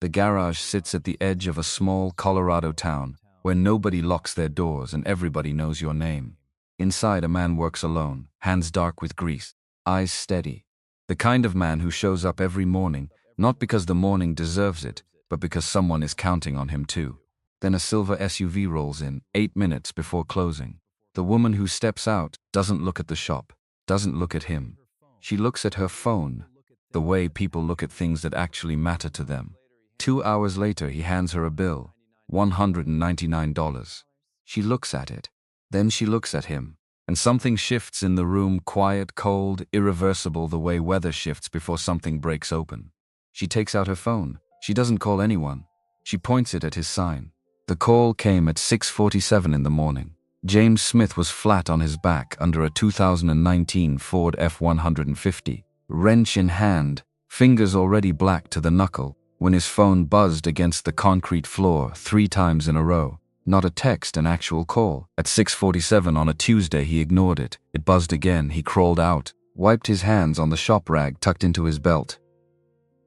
The garage sits at the edge of a small Colorado town where nobody locks their doors and everybody knows your name. Inside, a man works alone, hands dark with grease, eyes steady. The kind of man who shows up every morning, not because the morning deserves it, but because someone is counting on him too. Then a silver SUV rolls in, 8 minutes before closing. The woman who steps out doesn't look at the shop, doesn't look at him. She looks at her phone, the way people look at things that actually matter to them. 2 hours later, he hands her a bill, $199. She looks at it. Then she looks at him. And something shifts in the room, quiet, cold, irreversible, the way weather shifts before something breaks open. She takes out her phone. She doesn't call anyone. She points it at his sign. The call came at 6:47 in the morning. James Smith was flat on his back under a 2019 Ford F-150, wrench in hand, fingers already black to the knuckle, when his phone buzzed against the concrete floor 3 times in a row. Not a text, an actual call. At 6:47 on a Tuesday, he ignored it. It buzzed again. He crawled out, wiped his hands on the shop rag tucked into his belt.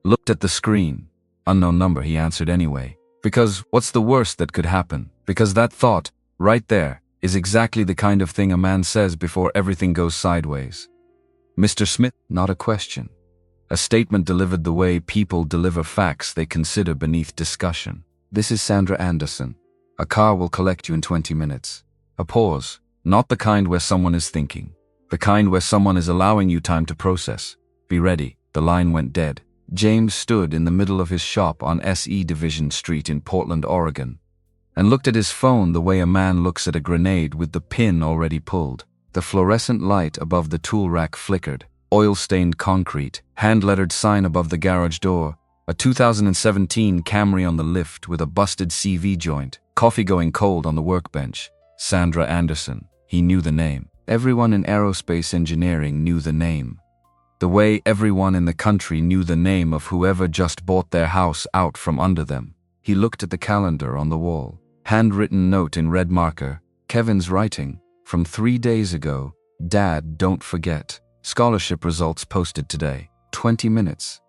Looked at the screen. Unknown number, he answered anyway. Because what's the worst that could happen? Because that thought, right there, is exactly the kind of thing a man says before everything goes sideways. Mr. Smith? Not a question. A statement delivered the way people deliver facts they consider beneath discussion. This is Sandra Anderson. A car will collect you in 20 minutes. A pause. Not the kind where someone is thinking. The kind where someone is allowing you time to process. Be ready. The line went dead. James stood in the middle of his shop on SE Division Street in Portland, Oregon, and looked at his phone the way a man looks at a grenade with the pin already pulled. The fluorescent light above the tool rack flickered. Oil-stained concrete, hand-lettered sign above the garage door, a 2017 Camry on the lift with a busted CV joint, coffee going cold on the workbench. Sandra Anderson. He knew the name. Everyone in aerospace engineering knew the name. The way everyone in the country knew the name of whoever just bought their house out from under them. He looked at the calendar on the wall. Handwritten note in red marker. Kevin's writing. From 3 days ago. Dad, don't forget. Scholarship results posted today. 20 minutes.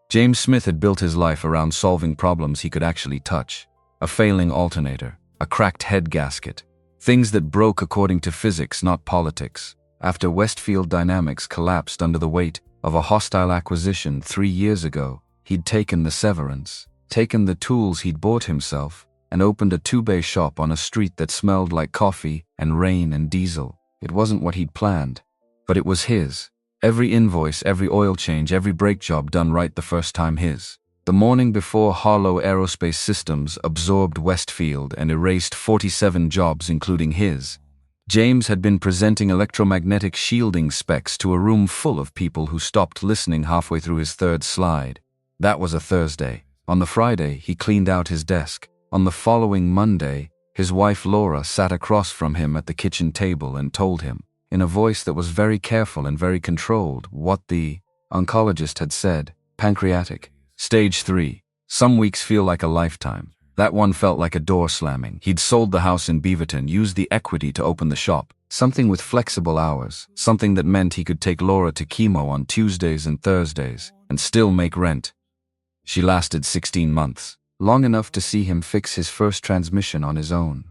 James Smith had built his life around solving problems he could actually touch. A failing alternator. A cracked head gasket. Things that broke according to physics, not politics. After Westfield Dynamics collapsed under the weight of a hostile acquisition 3 years ago, he'd taken the severance, taken the tools he'd bought himself, and opened a 2-bay shop on a street that smelled like coffee and rain and diesel. It wasn't what he'd planned, but it was his. Every invoice, every oil change, every brake job done right the first time his. The morning before, Harlow Aerospace Systems absorbed Westfield and erased 47 jobs including his. James had been presenting electromagnetic shielding specs to a room full of people who stopped listening halfway through his 3rd slide. That was a Thursday. On the Friday, he cleaned out his desk. On the following Monday, his wife Laura sat across from him at the kitchen table and told him, in a voice that was very careful and very controlled, what the oncologist had said. Pancreatic. Stage 3. Some weeks feel like a lifetime. That one felt like a door slamming. He'd sold the house in Beaverton, used the equity to open the shop. Something with flexible hours. Something that meant he could take Laura to chemo on Tuesdays and Thursdays and still make rent. She lasted 16 months. Long enough to see him fix his first transmission on his own.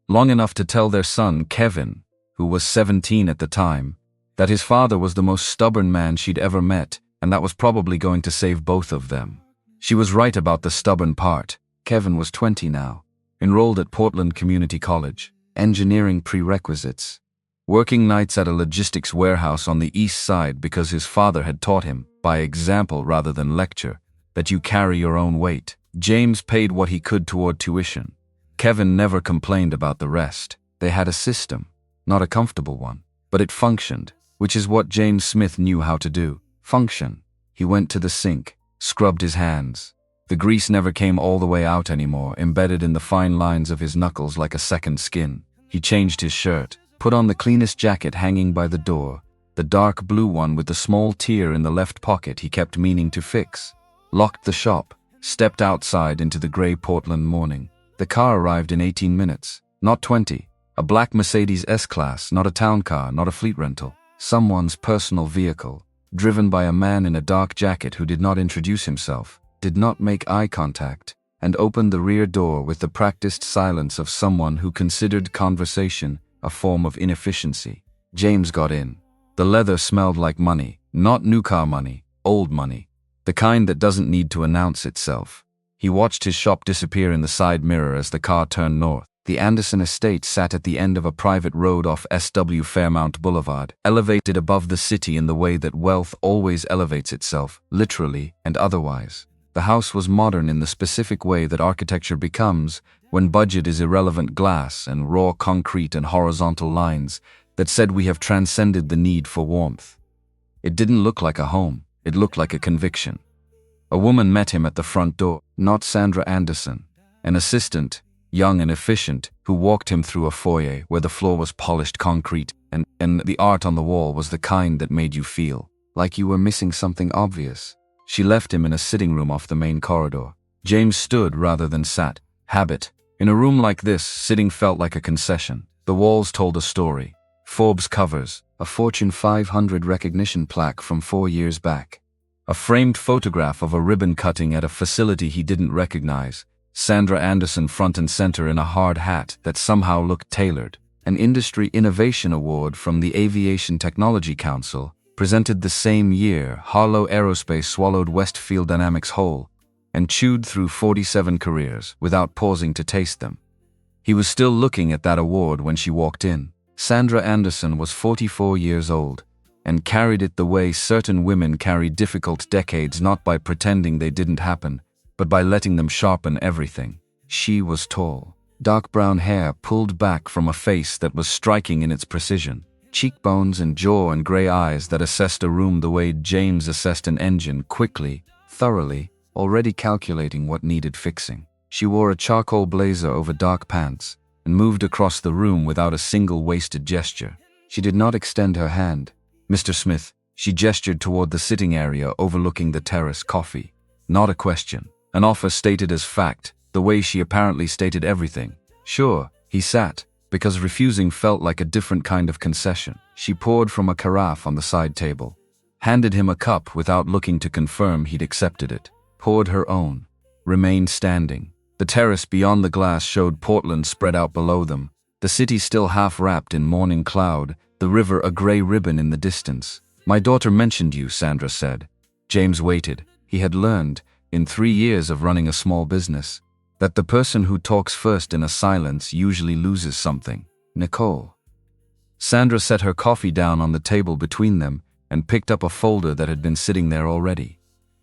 Long enough to tell their son, Kevin, who was 17 at the time, that his father was the most stubborn man she'd ever met, and that was probably going to save both of them. She was right about the stubborn part. Kevin was 20 now, enrolled at Portland Community College, engineering prerequisites, working nights at a logistics warehouse on the east side because his father had taught him, by example rather than lecture, that you carry your own weight. James paid what he could toward tuition. Kevin never complained about the rest. They had a system, not a comfortable one, but it functioned, which is what James Smith knew how to do. Function. He went to the sink, scrubbed his hands. The grease never came all the way out anymore, embedded in the fine lines of his knuckles like a second skin. He changed his shirt, put on the cleanest jacket hanging by the door, the dark blue one with the small tear in the left pocket he kept meaning to fix, locked the shop, stepped outside into the gray Portland morning. The car arrived in 18 minutes, not 20. A black Mercedes S-Class, not a town car, not a fleet rental. Someone's personal vehicle, driven by a man in a dark jacket who did not introduce himself. did not make eye contact, and opened the rear door with the practiced silence of someone who considered conversation a form of inefficiency. James got in. The leather smelled like money, not new car money, old money, the kind that doesn't need to announce itself. He watched his shop disappear in the side mirror as the car turned north. The Anderson estate sat at the end of a private road off SW Fairmount Boulevard, elevated above the city in the way that wealth always elevates itself, literally and otherwise. The house was modern in the specific way that architecture becomes when budget is irrelevant glass and raw concrete and horizontal lines that said we have transcended the need for warmth. It didn't look like a home, it looked like a conviction. A woman met him at the front door, not Sandra Anderson, an assistant, young and efficient, who walked him through a foyer where the floor was polished concrete and the art on the wall was the kind that made you feel like you were missing something obvious. She left him in a sitting room off the main corridor. James stood rather than sat. Habit. In a room like this, sitting felt like a concession. The walls told a story. Forbes covers, a Fortune 500 recognition plaque from 4 years back. A framed photograph of a ribbon cutting at a facility he didn't recognize. Sandra Anderson front and center in a hard hat that somehow looked tailored. An Industry Innovation Award from the Aviation Technology Council, presented the same year. Harlow Aerospace swallowed Westfield Dynamics whole and chewed through 47 careers without pausing to taste them. He was still looking at that award when she walked in. Sandra Anderson was 44 years old and carried it the way certain women carry difficult decades, not by pretending they didn't happen, but by letting them sharpen everything. She was tall. Dark brown hair pulled back from a face that was striking in its precision. Cheekbones and jaw and gray eyes that assessed a room the way James assessed an engine, quickly, thoroughly, already calculating what needed fixing. She wore a charcoal blazer over dark pants and moved across the room without a single wasted gesture. She did not extend her hand. "Mr. Smith," she gestured toward the sitting area overlooking the terrace. "Coffee." Not a question. An offer stated as fact, the way she apparently stated everything. Sure, he sat, because refusing felt like a different kind of concession. She poured from a carafe on the side table, handed him a cup without looking to confirm he'd accepted it, poured her own, remained standing. The terrace beyond the glass showed Portland spread out below them, the city still half wrapped in morning cloud, the river a gray ribbon in the distance. "My daughter mentioned you," Sandra said. James waited. He had learned, in 3 years of running a small business, that the person who talks first in a silence usually loses something. Nicole. Sandra set her coffee down on the table between them and picked up a folder that had been sitting there already.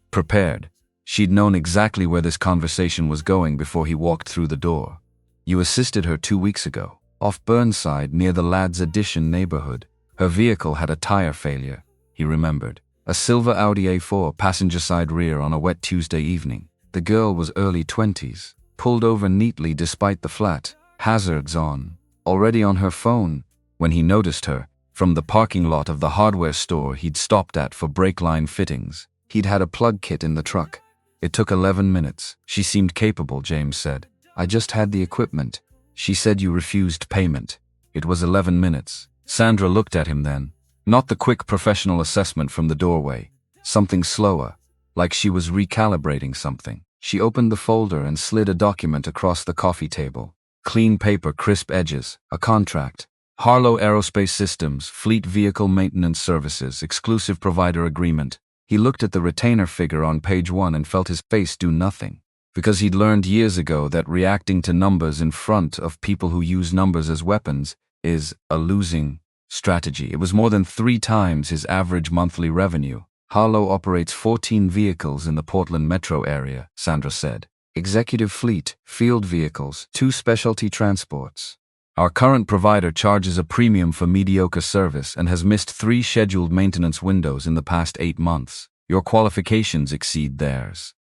Prepared. She'd known exactly where this conversation was going before he walked through the door. "You assisted her 2 weeks ago, off Burnside near the Lads Addition neighborhood. Her vehicle had a tire failure," he remembered. A silver Audi A4 passenger side rear on a wet Tuesday evening. The girl was early 20s, pulled over neatly despite the flat, hazards on, already on her phone, when he noticed her, from the parking lot of the hardware store he'd stopped at for brake line fittings. He'd had a plug kit in the truck. It took 11 minutes. "She seemed capable," James said. "I just had the equipment. She said you refused payment." It was 11 minutes. Sandra looked at him then. Not the quick professional assessment from the doorway. Something slower, like she was recalibrating something. She opened the folder and slid a document across the coffee table. Clean paper, crisp edges, a contract. Harlow Aerospace Systems, Fleet Vehicle Maintenance Services, Exclusive Provider Agreement. He looked at the retainer figure on page 1 and felt his face do nothing. Because he'd learned years ago that reacting to numbers in front of people who use numbers as weapons is a losing strategy. It was more than 3 times his average monthly revenue. Harlow operates 14 vehicles in the Portland metro area, Sandra said. Executive fleet, field vehicles, 2 specialty transports. Our current provider charges a premium for mediocre service and has missed 3 scheduled maintenance windows in the past 8 months. Your qualifications exceed theirs.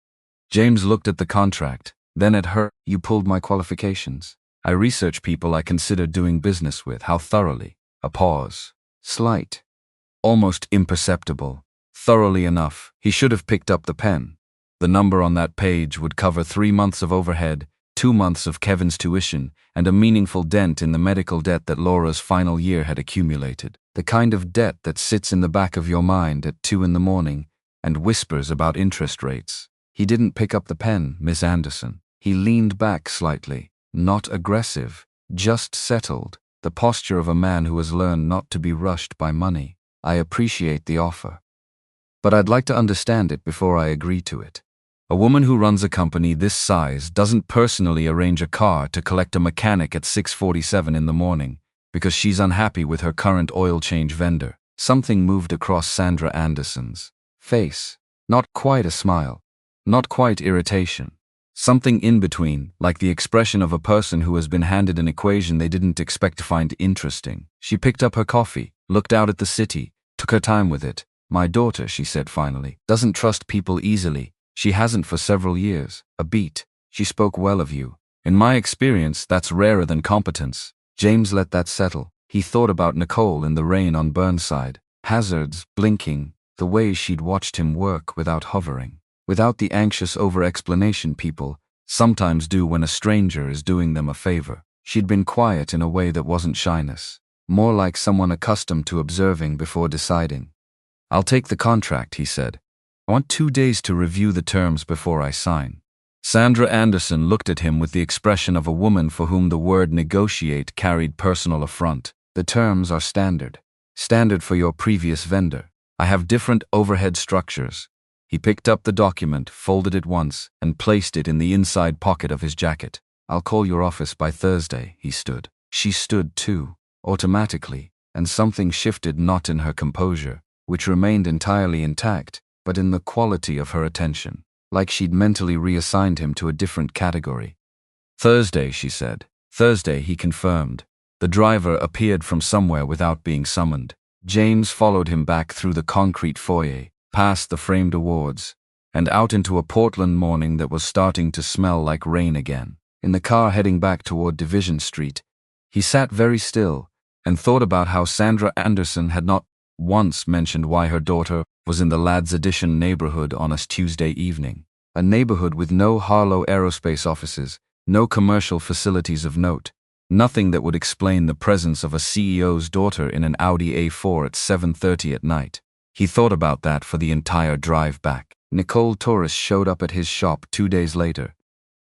James looked at the contract, then at her. "You pulled my qualifications. I research people I consider doing business with. How thoroughly?" A pause. Slight. Almost imperceptible. Thoroughly enough. He should have picked up the pen. The number on that page would cover 3 months of overhead, 2 months of Kevin's tuition, and a meaningful dent in the medical debt that Laura's final year had accumulated. The kind of debt that sits in the back of your mind at 2 in the morning and whispers about interest rates. He didn't pick up the pen, Miss Anderson. He leaned back slightly, not aggressive, just settled, the posture of a man who has learned not to be rushed by money. I appreciate the offer, but I'd like to understand it before I agree to it. A woman who runs a company this size doesn't personally arrange a car to collect a mechanic at 6:47 in the morning because she's unhappy with her current oil change vendor. Something moved across Sandra Anderson's face. Not quite a smile. Not quite irritation. Something in between, like the expression of a person who has been handed an equation they didn't expect to find interesting. She picked up her coffee, looked out at the city, took her time with it. My daughter, she said finally, doesn't trust people easily. She hasn't for several years. A beat. She spoke well of you. In my experience, that's rarer than competence. James let that settle. He thought about Nicole in the rain on Burnside. Hazards, blinking, the way she'd watched him work without hovering. Without the anxious over-explanation people sometimes do when a stranger is doing them a favor. She'd been quiet in a way that wasn't shyness. More like someone accustomed to observing before deciding. I'll take the contract, he said. I want 2 days to review the terms before I sign. Sandra Anderson looked at him with the expression of a woman for whom the word negotiate carried personal affront. The terms are standard. Standard for your previous vendor. I have different overhead structures. He picked up the document, folded it once, and placed it in the inside pocket of his jacket. I'll call your office by Thursday, he stood. She stood too, automatically, and something shifted not in her composure, which remained entirely intact, but in the quality of her attention, like she'd mentally reassigned him to a different category. Thursday, she said. Thursday, he confirmed. The driver appeared from somewhere without being summoned. James followed him back through the concrete foyer, past the framed awards, and out into a Portland morning that was starting to smell like rain again. In the car heading back toward Division Street, he sat very still and thought about how Sandra Anderson had not once mentioned why her daughter was in the Lads Edition neighborhood on a Tuesday evening. A neighborhood with no Harlow Aerospace offices, no commercial facilities of note, nothing that would explain the presence of a CEO's daughter in an Audi A4 at 7:30 at night. He thought about that for the entire drive back. Nicole Torres showed up at his shop 2 days later,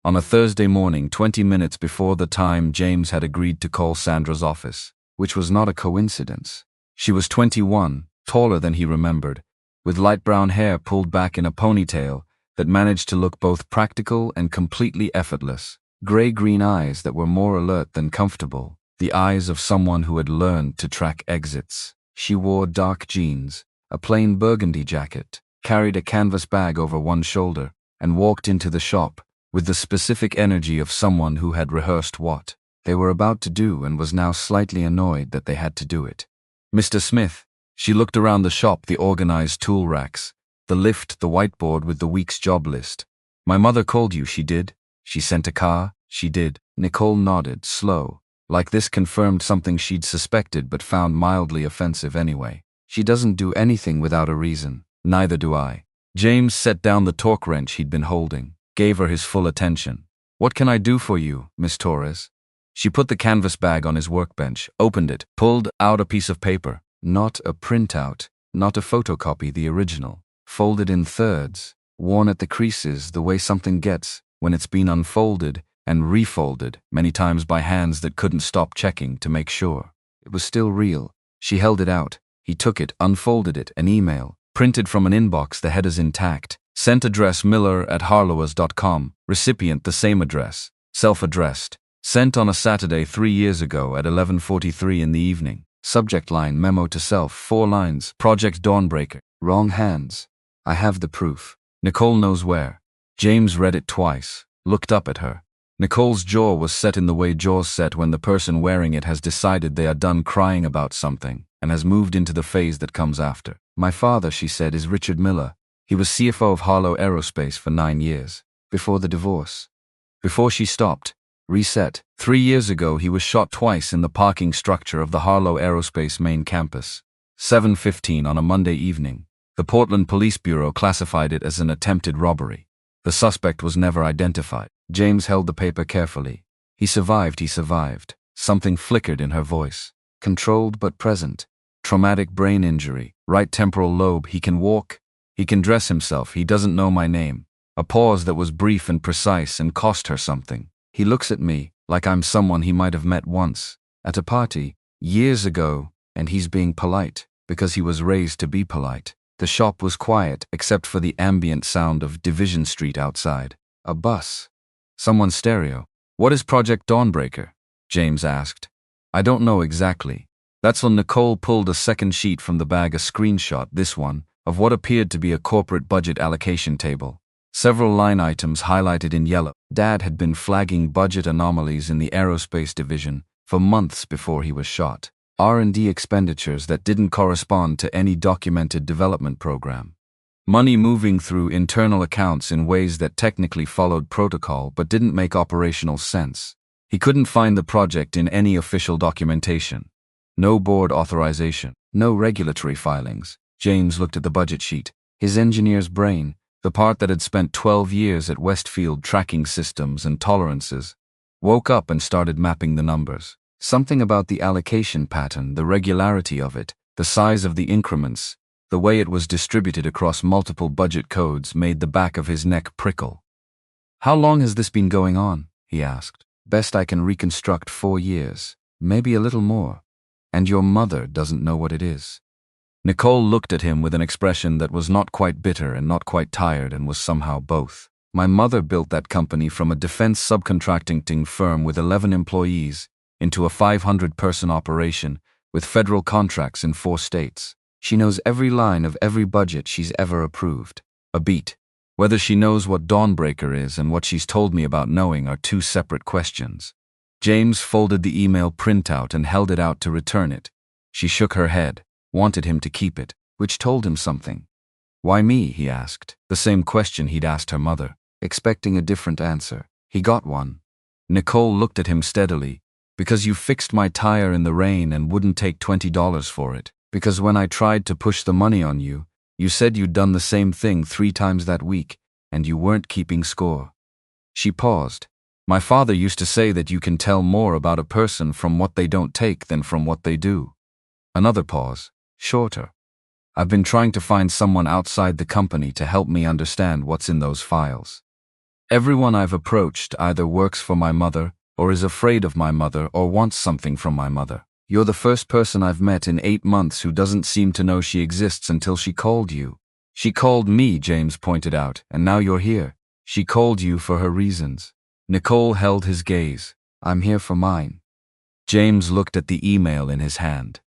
on a Thursday morning 20 minutes before the time James had agreed to call Sandra's office, which was not a coincidence. She was 21, taller than he remembered, with light brown hair pulled back in a ponytail that managed to look both practical and completely effortless. Gray-green eyes that were more alert than comfortable, the eyes of someone who had learned to track exits. She wore dark jeans, a plain burgundy jacket, carried a canvas bag over one shoulder, and walked into the shop with the specific energy of someone who had rehearsed what they were about to do and was now slightly annoyed that they had to do it. Mr. Smith, she looked around the shop, the organized tool racks, the lift, the whiteboard with the week's job list. My mother called you, she did? She sent a car? She did. Nicole nodded, slow, like this confirmed something she'd suspected but found mildly offensive anyway. She doesn't do anything without a reason. Neither do I. James set down the torque wrench he'd been holding, gave her his full attention. What can I do for you, Miss Torres? She put the canvas bag on his workbench, opened it, pulled out a piece of paper. Not a printout, not a photocopy, the original. Folded in thirds, worn at the creases the way something gets when it's been unfolded and refolded many times by hands that couldn't stop checking to make sure it was still real. She held it out. He took it, unfolded it, an email, printed from an inbox, the headers intact. Sent address miller@harlowers.com, recipient the same address, self-addressed. Sent on a Saturday 3 years ago at 11:43 in the evening. Subject line, memo to self, 4 lines, Project Dawnbreaker. Wrong hands. I have the proof. Nicole knows where. James read it twice, looked up at her. Nicole's jaw was set in the way jaws set when the person wearing it has decided they are done crying about something and has moved into the phase that comes after. My father, she said, is Richard Miller. He was CFO of Harlow Aerospace for 9 years, before the divorce. Before she stopped, reset, 3 years ago he was shot twice in the parking structure of the Harlow Aerospace main campus. 7:15 on a Monday evening. The Portland Police Bureau classified it as an attempted robbery. The suspect was never identified. James held the paper carefully. He survived. Something flickered in her voice. Controlled but present. Traumatic brain injury, right temporal lobe. He can walk. He can dress himself. He doesn't know my name. A pause that was brief and precise and cost her something. He looks at me like I'm someone he might have met once, at a party, years ago, and he's being polite, because he was raised to be polite. The shop was quiet, except for the ambient sound of Division Street outside. A bus. Someone's stereo. "What is Project Dawnbreaker?" James asked. "I don't know exactly." That's when Nicole pulled a second sheet from the bag, a screenshot, this one, of what appeared to be a corporate budget allocation table. Several line items highlighted in yellow. Dad had been flagging budget anomalies in the aerospace division for months before he was shot. R&D expenditures that didn't correspond to any documented development program. Money moving through internal accounts in ways that technically followed protocol but didn't make operational sense. He couldn't find the project in any official documentation. No board authorization. No regulatory filings. James looked at the budget sheet. His engineer's brain, the part that had spent 12 years at Westfield tracking systems and tolerances, woke up and started mapping the numbers. Something about the allocation pattern, the regularity of it, the size of the increments, the way it was distributed across multiple budget codes made the back of his neck prickle. "How long has this been going on?" he asked. "Best I can reconstruct 4 years, maybe a little more. And your mother doesn't know what it is." Nicole looked at him with an expression that was not quite bitter and not quite tired and was somehow both. "My mother built that company from a defense subcontracting firm with 11 employees into a 500-person operation with federal contracts in 4 states. She knows every line of every budget she's ever approved. A beat. Whether she knows what Dawnbreaker is and what she's told me about knowing are 2 separate questions." James folded the email printout and held it out to return it. She shook her head, wanted him to keep it, which told him something. "Why me?" he asked, the same question he'd asked her mother, expecting a different answer. He got one. Nicole looked at him steadily. "Because you fixed my tire in the rain and wouldn't take $20 for it. Because when I tried to push the money on you, you said you'd done the same thing 3 times that week, and you weren't keeping score." She paused. "My father used to say that you can tell more about a person from what they don't take than from what they do." Another pause, shorter. "I've been trying to find someone outside the company to help me understand what's in those files. Everyone I've approached either works for my mother, or is afraid of my mother, or wants something from my mother. You're the first person I've met in 8 months who doesn't seem to know she exists until she called you." "She called me," James pointed out, "and now you're here. She called you for her reasons." Nicole held his gaze. "I'm here for mine." James looked at the email in his hand.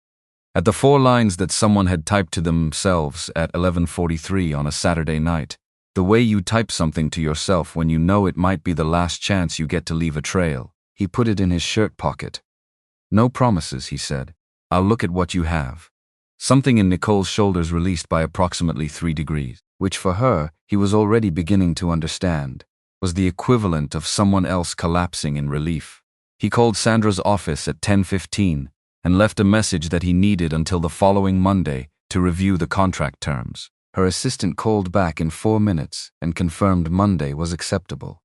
At the 4 lines that someone had typed to themselves at 11:43 on a Saturday night. The way you type something to yourself when you know it might be the last chance you get to leave a trail. He put it in his shirt pocket. "No promises," he said. "I'll look at what you have." Something in Nicole's shoulders released by approximately 3 degrees, which for her, he was already beginning to understand, was the equivalent of someone else collapsing in relief. He called Sandra's office at 10:15 and left a message that he needed until the following Monday to review the contract terms. Her assistant called back in 4 minutes and confirmed Monday was acceptable.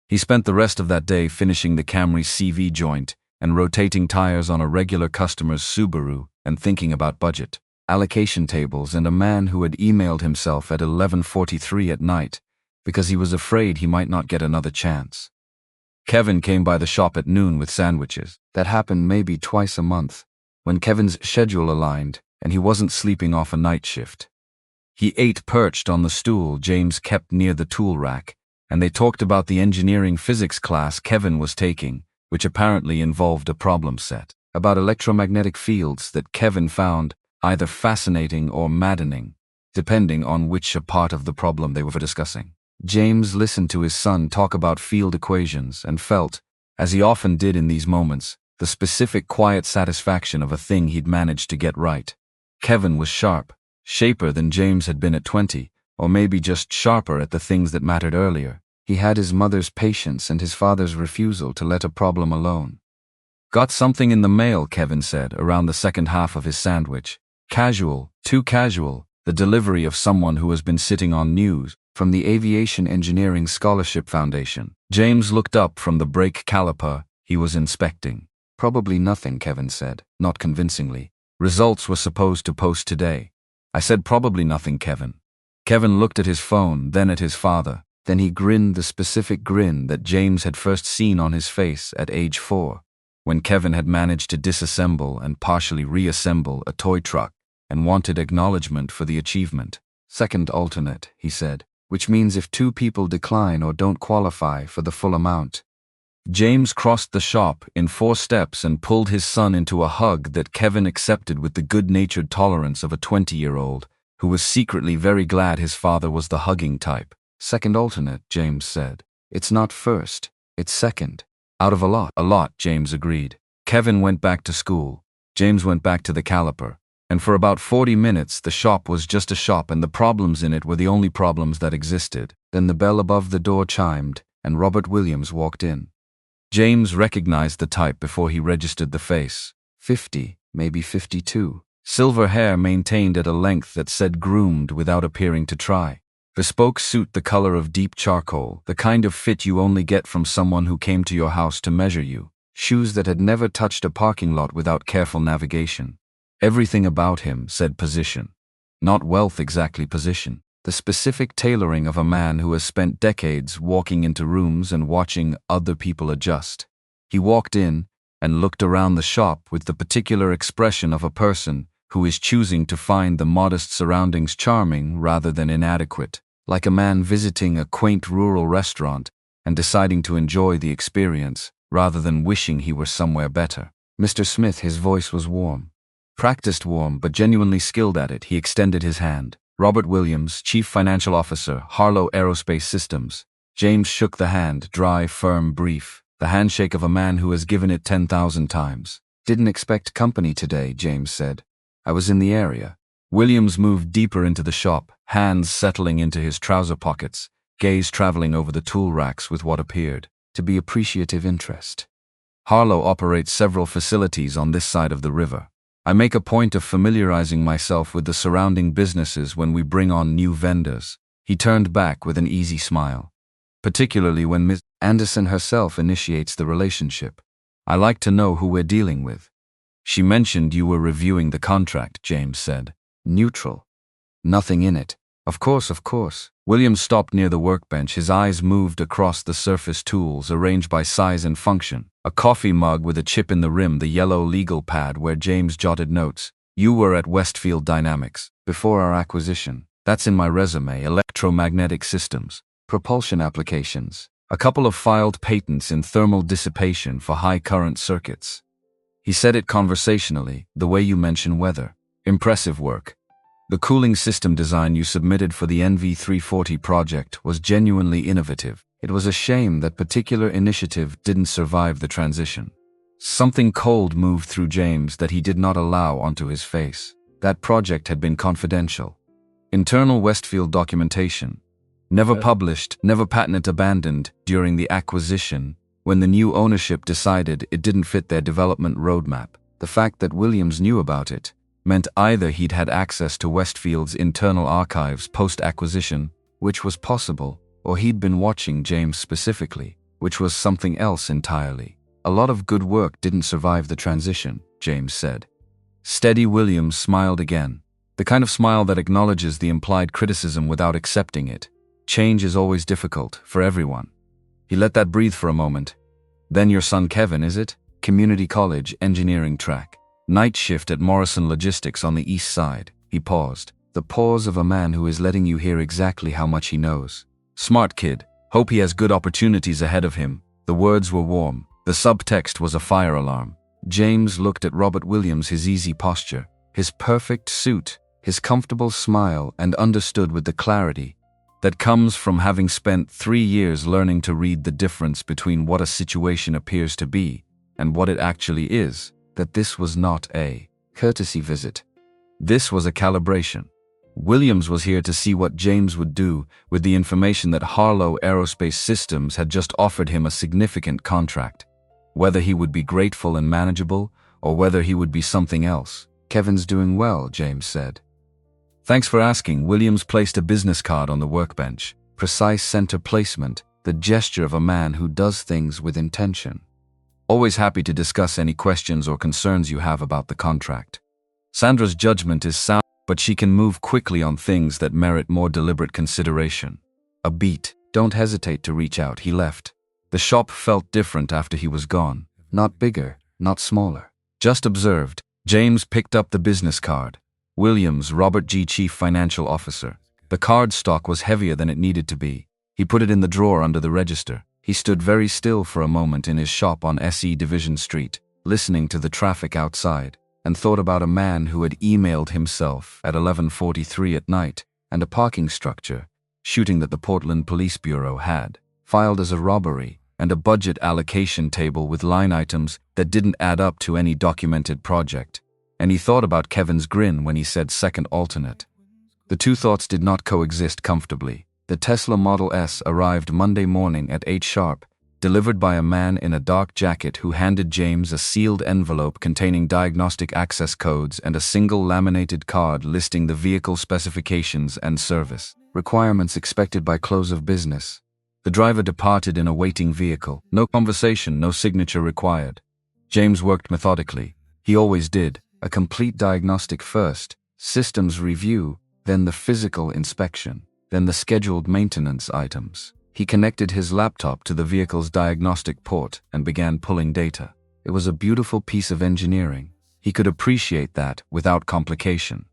He spent the rest of that day finishing the Camry CV joint and rotating tires on a regular customer's Subaru and thinking about budget, allocation tables, and a man who had emailed himself at 11:43 at night because he was afraid he might not get another chance. Kevin came by the shop at noon with sandwiches. That happened maybe twice a month, when Kevin's schedule aligned and he wasn't sleeping off a night shift. He ate perched on the stool James kept near the tool rack, and they talked about the engineering physics class Kevin was taking, which apparently involved a problem set, about electromagnetic fields that Kevin found either fascinating or maddening, depending on which part of the problem they were discussing. James listened to his son talk about field equations and felt, as he often did in these moments, the specific quiet satisfaction of a thing he'd managed to get right. Kevin was sharp, shaper than James had been at 20, or maybe just sharper at the things that mattered earlier. He had his mother's patience and his father's refusal to let a problem alone. "Got something in the mail," Kevin said, around the second half of his sandwich. "Casual, too casual, the delivery of someone who has been sitting on news, from the Aviation Engineering Scholarship Foundation." James looked up from the brake caliper he was inspecting. "Probably nothing," Kevin said, not convincingly. "Results were supposed to post today." "I said probably nothing, Kevin." Kevin looked at his phone, then at his father. Then he grinned the specific grin that James had first seen on his face at age 4, when Kevin had managed to disassemble and partially reassemble a toy truck and wanted acknowledgement for the achievement. Second alternate, he said, which means if 2 people decline or don't qualify for the full amount. James crossed the shop in 4 steps and pulled his son into a hug that Kevin accepted with the good-natured tolerance of a 20-year-old who was secretly very glad his father was the hugging type. Second alternate, James said. It's not first, it's second. Out of a lot. A lot, James agreed. Kevin went back to school. James went back to the caliper. And for about 40 minutes, the shop was just a shop and the problems in it were the only problems that existed. Then the bell above the door chimed and Robert Williams walked in. James recognized the type before he registered the face. 50, maybe 52. Silver hair maintained at a length that said groomed without appearing to try. Bespoke suit the color of deep charcoal, the kind of fit you only get from someone who came to your house to measure you. Shoes that had never touched a parking lot without careful navigation. Everything about him said position. Not wealth exactly, position. The specific tailoring of a man who has spent decades walking into rooms and watching other people adjust. He walked in and looked around the shop with the particular expression of a person who is choosing to find the modest surroundings charming rather than inadequate, like a man visiting a quaint rural restaurant and deciding to enjoy the experience rather than wishing he were somewhere better. Mr. Smith, his voice was warm. Practiced warm, but genuinely skilled at it, he extended his hand. Robert Williams, Chief Financial Officer, Harlow Aerospace Systems. James shook the hand, dry, firm, brief, the handshake of a man who has given it 10,000 times. Didn't expect company today, James said. I was in the area. Williams moved deeper into the shop, hands settling into his trouser pockets, gaze traveling over the tool racks with what appeared to be appreciative interest. Harlow operates several facilities on this side of the river. I make a point of familiarizing myself with the surrounding businesses when we bring on new vendors. He turned back with an easy smile. Particularly when Ms. Anderson herself initiates the relationship. I like to know who we're dealing with. She mentioned you were reviewing the contract, James said. Neutral. Nothing in it. Of course. Williams stopped near the workbench. His eyes moved across the surface tools arranged by size and function. A coffee mug with a chip in the rim, the yellow legal pad where James jotted notes. You were at Westfield Dynamics before our acquisition. That's in my resume. Electromagnetic systems. Propulsion applications. A couple of filed patents in thermal dissipation for high current circuits. He said it conversationally, the way you mention weather. Impressive work. The cooling system design you submitted for the NV340 project was genuinely innovative. It was a shame that particular initiative didn't survive the transition. Something cold moved through James that he did not allow onto his face. That project had been confidential. Internal Westfield documentation. Never published, never patent abandoned during the acquisition when the new ownership decided it didn't fit their development roadmap. The fact that Williams knew about it meant either he'd had access to Westfield's internal archives post-acquisition, which was possible, or he'd been watching James specifically, which was something else entirely. A lot of good work didn't survive the transition, James said. Steady Williams smiled again. The kind of smile that acknowledges the implied criticism without accepting it. Change is always difficult, for everyone. He let that breathe for a moment. Then your son Kevin, is it? Community college, engineering track. Night shift at Morrison Logistics on the east side. He paused. The pause of a man who is letting you hear exactly how much he knows. Smart kid. Hope he has good opportunities ahead of him. The words were warm. The subtext was a fire alarm. James looked at Robert Williams, his easy posture, his perfect suit, his comfortable smile, and understood with the clarity that comes from having spent 3 years learning to read the difference between what a situation appears to be and what it actually is, that this was not a courtesy visit. This was a calibration. Williams was here to see what James would do with the information that Harlow Aerospace Systems had just offered him a significant contract. Whether he would be grateful and manageable, or whether he would be something else. Kevin's doing well, James said. Thanks for asking. Williams placed a business card on the workbench. Precise center placement, the gesture of a man who does things with intention. Always happy to discuss any questions or concerns you have about the contract. Sandra's judgment is sound, but she can move quickly on things that merit more deliberate consideration. A beat. Don't hesitate to reach out. He left. The shop felt different after he was gone. Not bigger, not smaller. Just observed. James picked up the business card. Williams, Robert G. Chief Financial Officer. The card stock was heavier than it needed to be. He put it in the drawer under the register. He stood very still for a moment in his shop on SE Division Street, listening to the traffic outside, and thought about a man who had emailed himself at 11:43 at night, and a parking structure, shooting that the Portland Police Bureau had, filed as a robbery, and a budget allocation table with line items that didn't add up to any documented project. And he thought about Kevin's grin when he said second alternate. The two thoughts did not coexist comfortably. The Tesla Model S arrived Monday morning at 8 sharp, delivered by a man in a dark jacket who handed James a sealed envelope containing diagnostic access codes and a single laminated card listing the vehicle specifications and service requirements expected by close of business. The driver departed in a waiting vehicle. No conversation, no signature required. James worked methodically. He always did. A complete diagnostic first, systems review, then the physical inspection, then the scheduled maintenance items. He connected his laptop to the vehicle's diagnostic port and began pulling data. It was a beautiful piece of engineering. He could appreciate that without complication.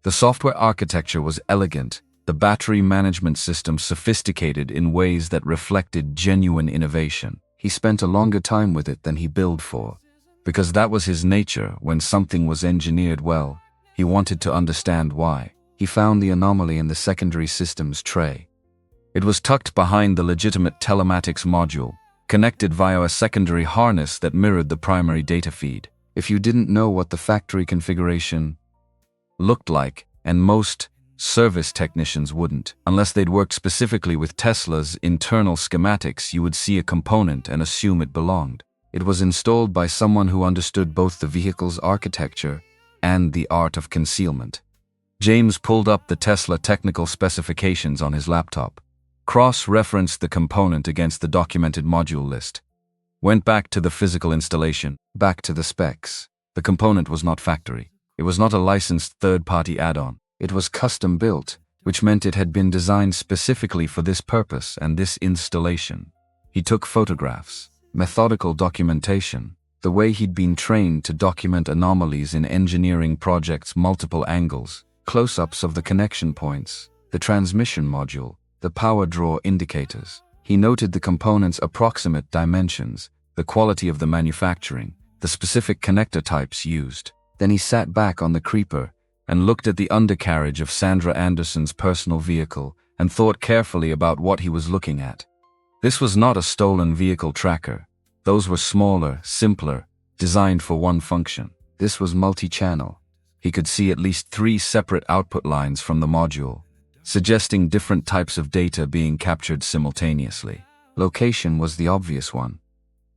The software architecture was elegant, the battery management system sophisticated in ways that reflected genuine innovation. He spent a longer time with it than he billed for. Because that was his nature when something was engineered well. He wanted to understand why. He found the anomaly in the secondary systems tray. It was tucked behind the legitimate telematics module, connected via a secondary harness that mirrored the primary data feed. If you didn't know what the factory configuration looked like, and most service technicians wouldn't, unless they'd worked specifically with Tesla's internal schematics, you would see a component and assume it belonged. It was installed by someone who understood both the vehicle's architecture and the art of concealment. James pulled up the Tesla technical specifications on his laptop, cross-referenced the component against the documented module list, went back to the physical installation, back to the specs. The component was not factory. It was not a licensed third-party add-on. It was custom-built, which meant it had been designed specifically for this purpose and this installation. He took photographs, methodical documentation, the way he'd been trained to document anomalies in engineering projects, multiple angles, close-ups of the connection points, the transmission module, the power draw indicators. He noted the component's approximate dimensions, the quality of the manufacturing, the specific connector types used. Then he sat back on the creeper and looked at the undercarriage of Sandra Anderson's personal vehicle and thought carefully about what he was looking at. This was not a stolen vehicle tracker. Those were smaller, simpler, designed for one function. This was multi-channel. He could see at least 3 separate output lines from the module, suggesting different types of data being captured simultaneously. Location was the obvious one.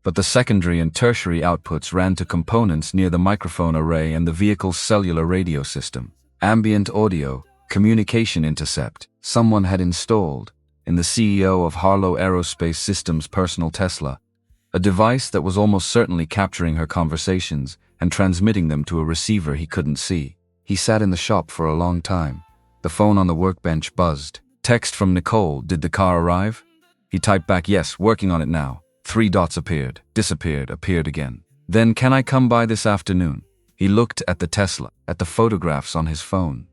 But the secondary and tertiary outputs ran to components near the microphone array and the vehicle's cellular radio system. Ambient audio, communication intercept, someone had installed, in the CEO of Harlow Aerospace Systems' personal Tesla, a device that was almost certainly capturing her conversations and transmitting them to a receiver he couldn't see. He sat in the shop for a long time. The phone on the workbench buzzed. Text from Nicole, did the car arrive? He typed back, yes, working on it now. 3 dots appeared, disappeared, appeared again. Then, can I come by this afternoon? He looked at the Tesla, at the photographs on his phone,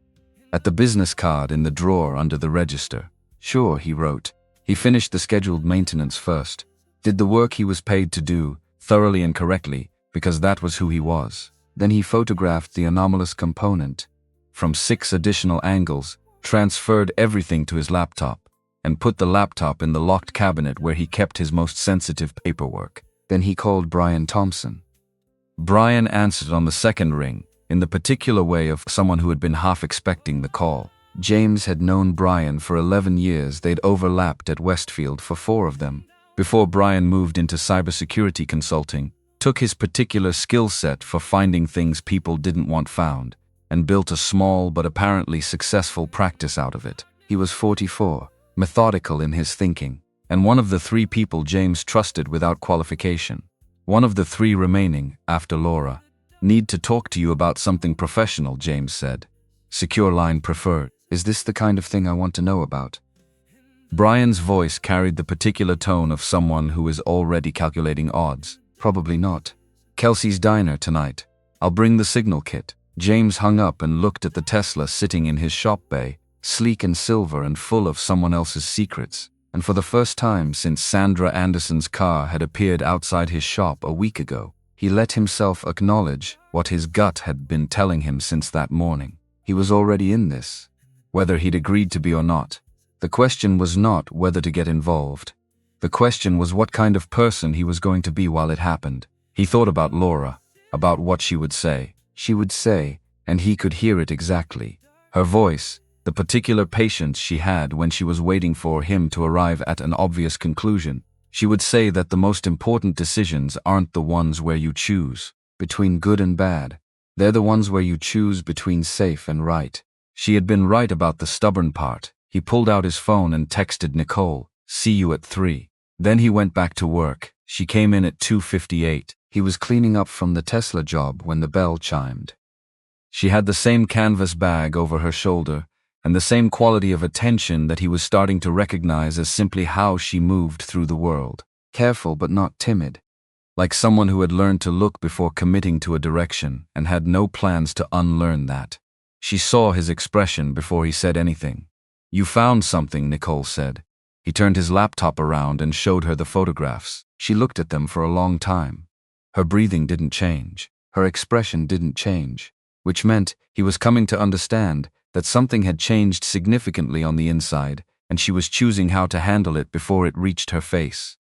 at the business card in the drawer under the register. Sure, he wrote. He finished the scheduled maintenance first. Did the work he was paid to do, thoroughly and correctly, because that was who he was. Then he photographed the anomalous component from 6 additional angles, transferred everything to his laptop, and put the laptop in the locked cabinet where he kept his most sensitive paperwork. Then he called Brian Thompson. Brian answered on the second ring, in the particular way of someone who had been half expecting the call. James had known Brian for 11 years. They'd overlapped at Westfield for 4 of them. Before Brian moved into cybersecurity consulting, took his particular skill set for finding things people didn't want found, and built a small but apparently successful practice out of it. He was 44, methodical in his thinking, and one of the 3 people James trusted without qualification. One of the 3 remaining, after Laura. Need to talk to you about something professional, James said. Secure line preferred. Is this the kind of thing I want to know about? Brian's voice carried the particular tone of someone who is already calculating odds. Probably not. Kelsey's diner tonight. I'll bring the signal kit. James hung up and looked at the Tesla sitting in his shop bay, sleek and silver and full of someone else's secrets. And for the first time since Sandra Anderson's car had appeared outside his shop a week ago, he let himself acknowledge what his gut had been telling him since that morning. He was already in this, whether he'd agreed to be or not. The question was not whether to get involved. The question was what kind of person he was going to be while it happened. He thought about Laura, about what she would say. She would say, and he could hear it exactly. Her voice, the particular patience she had when she was waiting for him to arrive at an obvious conclusion. She would say that the most important decisions aren't the ones where you choose between good and bad. They're the ones where you choose between safe and right. She had been right about the stubborn part. He pulled out his phone and texted Nicole, "See you at 3. Then he went back to work. She came in at 2:58. He was cleaning up from the Tesla job when the bell chimed. She had the same canvas bag over her shoulder and the same quality of attention that he was starting to recognize as simply how she moved through the world. Careful but not timid. Like someone who had learned to look before committing to a direction and had no plans to unlearn that. She saw his expression before he said anything. "You found something," Nicole said. He turned his laptop around and showed her the photographs. She looked at them for a long time. Her breathing didn't change. Her expression didn't change, which meant he was coming to understand that something had changed significantly on the inside, and she was choosing how to handle it before it reached her face.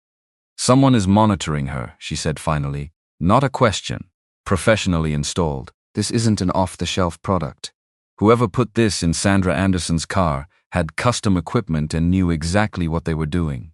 "Someone is monitoring her," she said finally. "Not a question. Professionally installed. This isn't an off-the-shelf product. Whoever put this in Sandra Anderson's car had custom equipment and knew exactly what they were doing."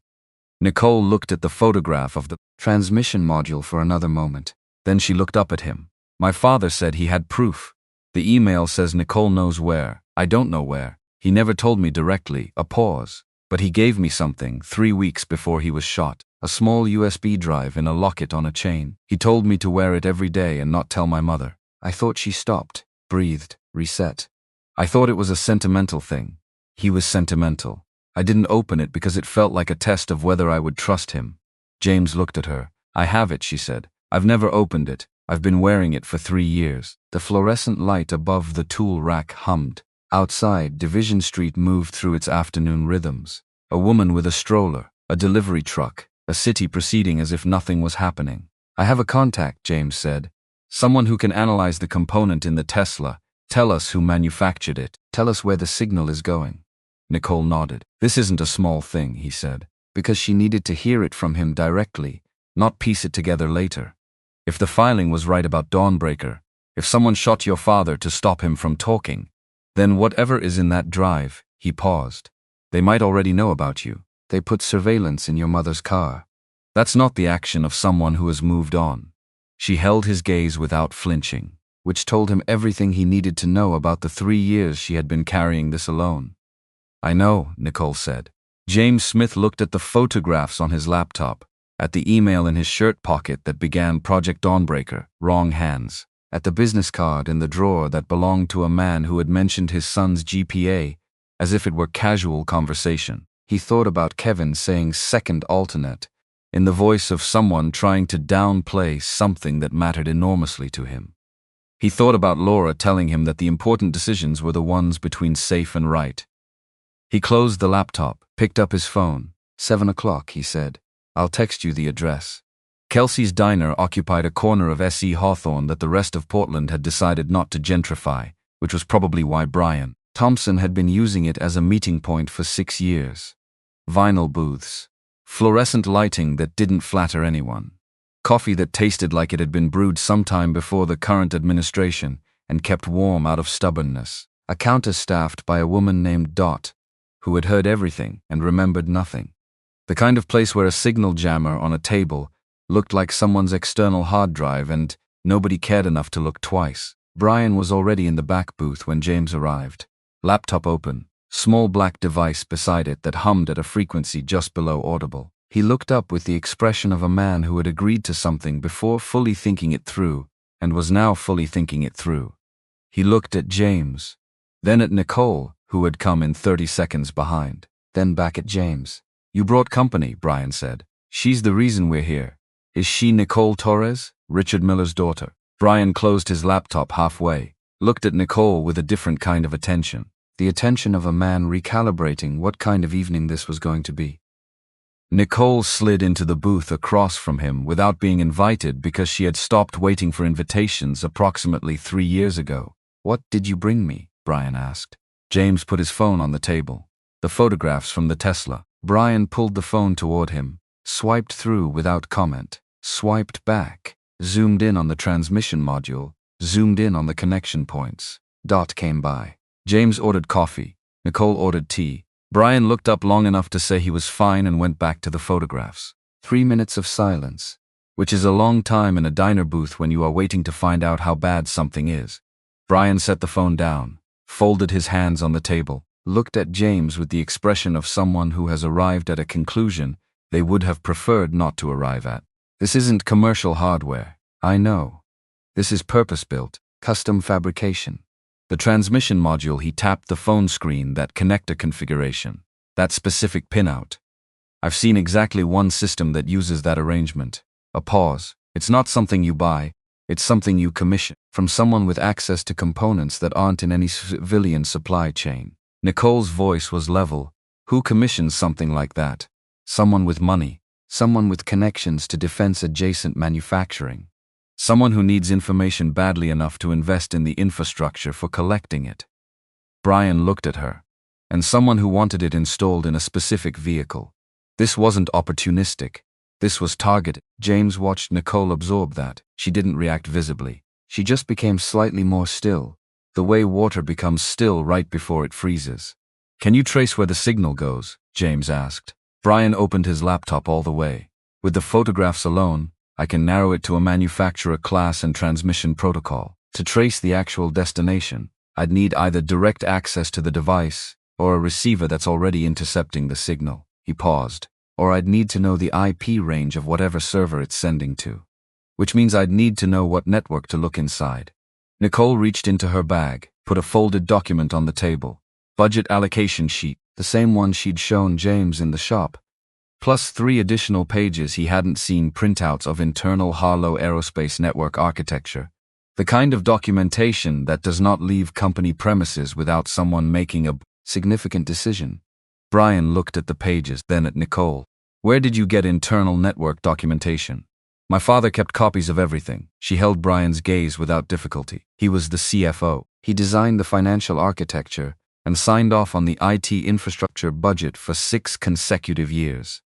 Nicole looked at the photograph of the transmission module for another moment. Then she looked up at him. "My father said he had proof. The email says Nicole knows where. I don't know where. He never told me directly." A pause. "But he gave me something 3 weeks before he was shot. A small USB drive in a locket on a chain. He told me to wear it every day and not tell my mother." I thought she stopped, breathed, reset. "I thought it was a sentimental thing." He was sentimental. "I didn't open it because it felt like a test of whether I would trust him." James looked at her. "I have it," she said. "I've never opened it. I've been wearing it for 3 years." The fluorescent light above the tool rack hummed. Outside, Division Street moved through its afternoon rhythms. A woman with a stroller, a delivery truck, a city proceeding as if nothing was happening. "I have a contact," James said. "Someone who can analyze the component in the Tesla, tell us who manufactured it, tell us where the signal is going." Nicole nodded. "This isn't a small thing," he said, because she needed to hear it from him directly, not piece it together later. If the filing was right about Dawnbreaker, if someone shot your father to stop him from talking, then whatever is in that drive, he paused. They might already know about you. They put surveillance in your mother's car. That's not the action of someone who has moved on. She held his gaze without flinching, which told him everything he needed to know about the 3 years she had been carrying this alone. "I know," Nicole said. James Smith looked at the photographs on his laptop, at the email in his shirt pocket that began Project Dawnbreaker, wrong hands, at the business card in the drawer that belonged to a man who had mentioned his son's GPA as if it were casual conversation. He thought about Kevin saying second alternate in the voice of someone trying to downplay something that mattered enormously to him. He thought about Laura telling him that the important decisions were the ones between safe and right. He closed the laptop, picked up his phone. 7 o'clock, he said. "I'll text you the address." Kelsey's diner occupied a corner of S.E. Hawthorne that the rest of Portland had decided not to gentrify, which was probably why Brian Thompson had been using it as a meeting point for 6 years. Vinyl booths. Fluorescent lighting that didn't flatter anyone. Coffee that tasted like it had been brewed sometime before the current administration and kept warm out of stubbornness. A counter staffed by a woman named Dot, who had heard everything and remembered nothing. The kind of place where a signal jammer on a table looked like someone's external hard drive and nobody cared enough to look twice. Brian was already in the back booth when James arrived. Laptop open, small black device beside it that hummed at a frequency just below audible. He looked up with the expression of a man who had agreed to something before fully thinking it through and was now fully thinking it through. He looked at James, then at Nicole, who had come in 30 seconds behind. then back at James. You brought company, Brian said. She's the reason we're here. Is she Nicole Torres, Richard Miller's daughter? Brian closed his laptop halfway, looked at Nicole with a different kind of attention. The attention of a man recalibrating what kind of evening this was going to be. Nicole slid into the booth across from him without being invited because she had stopped waiting for invitations approximately 3 years ago. What did you bring me? Brian asked. James put his phone on the table. The photographs from the Tesla. Brian pulled the phone toward him, swiped through without comment, swiped back, zoomed in on the transmission module, zoomed in on the connection points. Dot came by. James ordered coffee. Nicole ordered tea. Brian looked up long enough to say he was fine and went back to the photographs. 3 minutes of silence, which is a long time in a diner booth when you are waiting to find out how bad something is. Brian set the phone down, folded his hands on the table, looked at James with the expression of someone who has arrived at a conclusion they would have preferred not to arrive at. This isn't commercial hardware, I know. This is purpose-built, custom fabrication. The transmission module, he tapped the phone screen, that connector configuration, that specific pinout. I've seen exactly one system that uses that arrangement. A pause. It's not something you buy, it's something you commission from someone with access to components that aren't in any civilian supply chain. Nicole's voice was level. Who commissions something like that? Someone with money, someone with connections to defense-adjacent manufacturing. Someone who needs information badly enough to invest in the infrastructure for collecting it. Brian looked at her. And someone who wanted it installed in a specific vehicle. This wasn't opportunistic. This was targeted. James watched Nicole absorb that. She didn't react visibly. She just became slightly more still, the way water becomes still right before it freezes. Can you trace where the signal goes? James asked. Brian opened his laptop all the way. With the photographs alone, I can narrow it to a manufacturer class and transmission protocol. To trace the actual destination, I'd need either direct access to the device or a receiver that's already intercepting the signal. He paused. Or I'd need to know the IP range of whatever server it's sending to. Which means I'd need to know what network to look inside. Nicole reached into her bag, put a folded document on the table. Budget allocation sheet, the same one she'd shown James in the shop. Plus 3 additional pages he hadn't seen, printouts of internal Harlow Aerospace network architecture. The kind of documentation that does not leave company premises without someone making a significant decision. Brian looked at the pages, then at Nicole. Where did you get internal network documentation? My father kept copies of everything. She held Brian's gaze without difficulty. He was the CFO. He designed the financial architecture and signed off on the IT infrastructure budget for 6 consecutive years.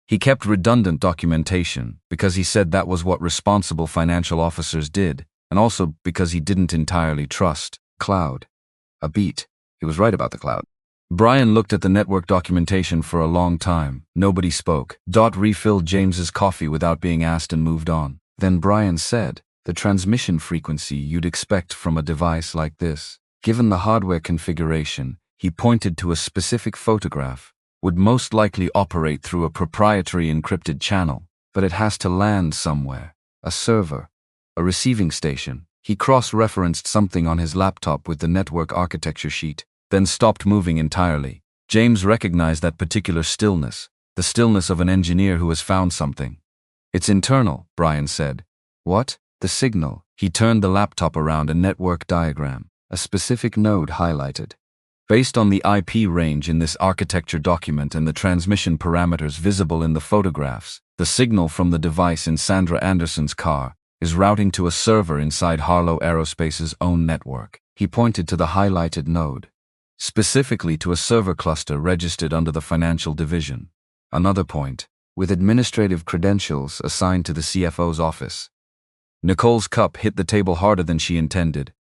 He kept redundant documentation because he said that was what responsible financial officers did, and also because he didn't entirely trust cloud. A beat. He was right about the cloud. Brian looked at the network documentation for a long time. Nobody spoke. Dot refilled James's coffee without being asked and moved on. Then Brian said, the transmission frequency you'd expect from a device like this, given the hardware configuration, he pointed to a specific photograph, would most likely operate through a proprietary encrypted channel, but it has to land somewhere. A server, a receiving station. He cross-referenced something on his laptop with the network architecture sheet, then stopped moving entirely. James recognized that particular stillness, the stillness of an engineer who has found something. It's internal, Brian said. What? The signal. He turned the laptop around, a network diagram, a specific node highlighted. Based on the IP range in this architecture document and the transmission parameters visible in the photographs, the signal from the device in Sandra Anderson's car is routing to a server inside Harlow Aerospace's own network. He pointed to the highlighted node, specifically to a server cluster registered under the financial division. Another point, with administrative credentials assigned to the CFO's office. Nicole's cup hit the table harder than she intended.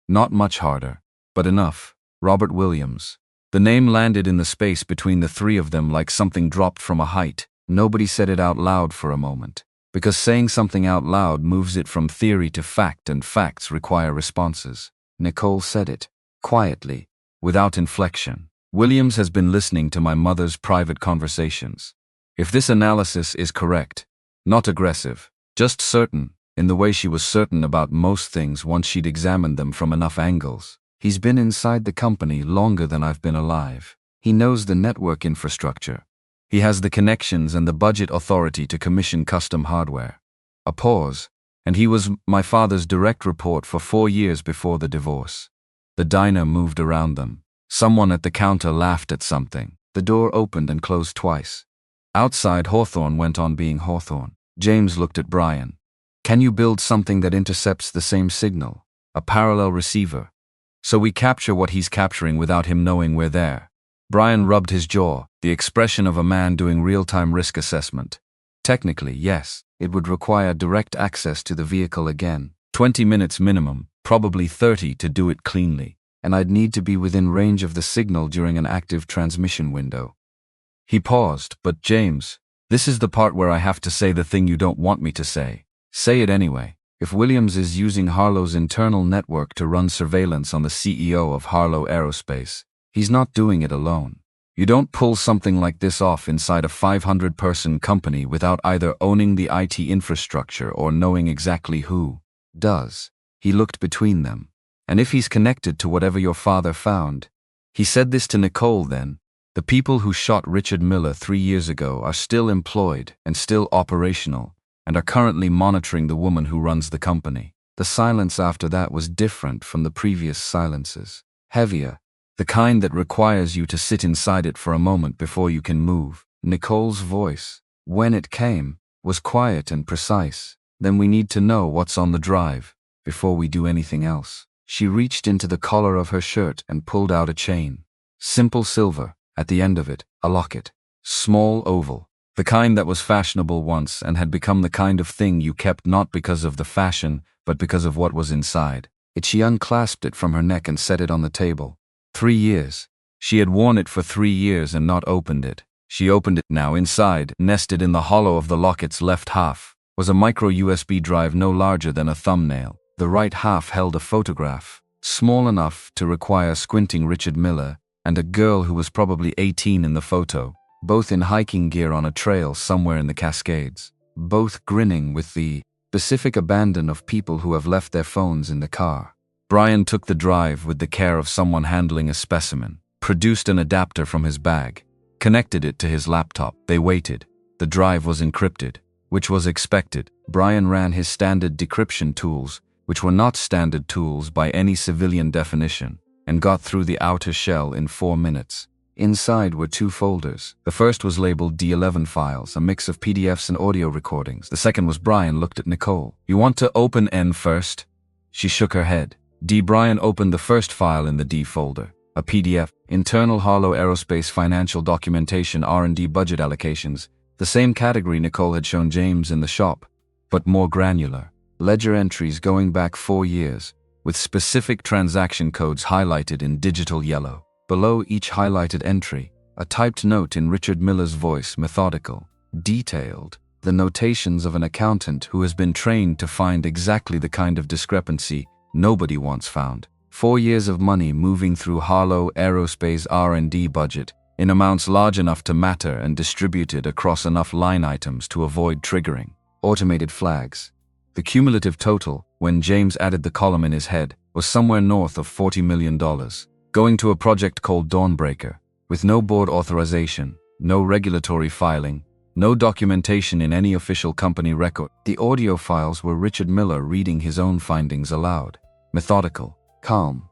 Not much harder, but enough. Robert Williams. The name landed in the space between the 3 of them like something dropped from a height. Nobody said it out loud for a moment, because saying something out loud moves it from theory to fact, and facts require responses. Nicole said it, quietly, without inflection. Williams has been listening to my mother's private conversations. If this analysis is correct, not aggressive, just certain, in the way she was certain about most things once she'd examined them from enough angles. He's been inside the company longer than I've been alive. He knows the network infrastructure. He has the connections and the budget authority to commission custom hardware. A pause, and he was my father's direct report for 4 years before the divorce. The diner moved around them. Someone at the counter laughed at something. The door opened and closed twice. Outside, Hawthorne went on being Hawthorne. James looked at Brian. Can you build something that intercepts the same signal? A parallel receiver. So we capture what he's capturing without him knowing we're there. Brian rubbed his jaw, the expression of a man doing real-time risk assessment. Technically, yes, it would require direct access to the vehicle again. 20 minutes minimum, probably 30 to do it cleanly. And I'd need to be within range of the signal during an active transmission window. He paused, but James, this is the part where I have to say the thing you don't want me to say. Say it anyway. If Williams is using Harlow's internal network to run surveillance on the CEO of Harlow Aerospace, he's not doing it alone. You don't pull something like this off inside a 500-person company without either owning the IT infrastructure or knowing exactly who does. He looked between them. And if he's connected to whatever your father found, he said this to Nicole then, the people who shot Richard Miller 3 years ago are still employed and still operational and are currently monitoring the woman who runs the company. The silence after that was different from the previous silences. Heavier, the kind that requires you to sit inside it for a moment before you can move. Nicole's voice, when it came, was quiet and precise. Then we need to know what's on the drive before we do anything else. She reached into the collar of her shirt and pulled out a chain. Simple silver, at the end of it, a locket. Small oval. The kind that was fashionable once and had become the kind of thing you kept not because of the fashion, but because of what was inside. She unclasped it from her neck and set it on the table. 3 years. She had worn it for 3 years and not opened it. She opened it now. Inside, nested in the hollow of the locket's left half, was a micro USB drive no larger than a thumbnail. The right half held a photograph, small enough to require squinting Richard Miller, and a girl who was probably 18 in the photo, both in hiking gear on a trail somewhere in the Cascades, both grinning with the specific abandon of people who have left their phones in the car. Brian took the drive with the care of someone handling a specimen, produced an adapter from his bag, connected it to his laptop. They waited. The drive was encrypted, which was expected. Brian ran his standard decryption tools, which were not standard tools by any civilian definition, and got through the outer shell in 4 minutes. Inside were 2 folders. The first was labeled D11 files, a mix of PDFs and audio recordings. The second was Brian looked at Nicole. You want to open N first? She shook her head. D. Brian opened the first file in the D folder, a PDF, Internal Harlow Aerospace Financial Documentation R&D Budget Allocations, the same category Nicole had shown James in the shop, but more granular. Ledger entries going back 4 years, with specific transaction codes highlighted in digital yellow. Below each highlighted entry, a typed note in Richard Miller's voice, methodical, detailed, the notations of an accountant who has been trained to find exactly the kind of discrepancy nobody wants found. 4 years of money moving through Harlow Aerospace R&D budget in amounts large enough to matter and distributed across enough line items to avoid triggering. Automated flags. The cumulative total, when James added the column in his head, was somewhere north of $40 million, going to a project called Dawnbreaker, with no board authorization, no regulatory filing, no documentation in any official company record. The audio files were Richard Miller reading his own findings aloud. Methodical, calm.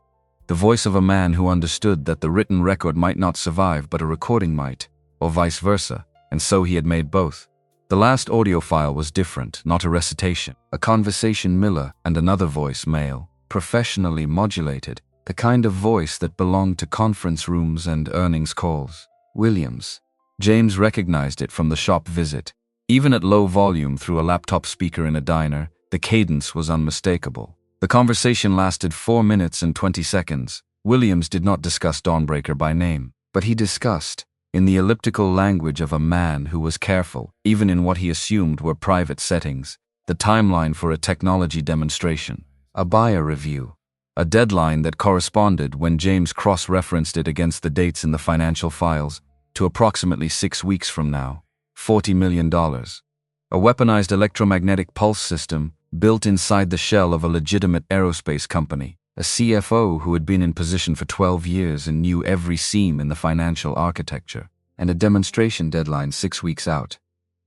The voice of a man who understood that the written record might not survive but a recording might, or vice versa, and so he had made both. The last audio file was different, not a recitation. A conversation Miller and another voice male, professionally modulated, the kind of voice that belonged to conference rooms and earnings calls. Williams. James recognized it from the shop visit. Even at low volume through a laptop speaker in a diner, the cadence was unmistakable. The conversation lasted 4 minutes and 20 seconds. Williams did not discuss Dawnbreaker by name, but he discussed, in the elliptical language of a man who was careful, even in what he assumed were private settings, the timeline for a technology demonstration, a buyer review, a deadline that corresponded, when James cross-referenced it against the dates in the financial files, to approximately 6 weeks from now. $40 million. A weaponized electromagnetic pulse system built inside the shell of a legitimate aerospace company. a CFO who had been in position for 12 years and knew every seam in the financial architecture, and a demonstration deadline 6 weeks out.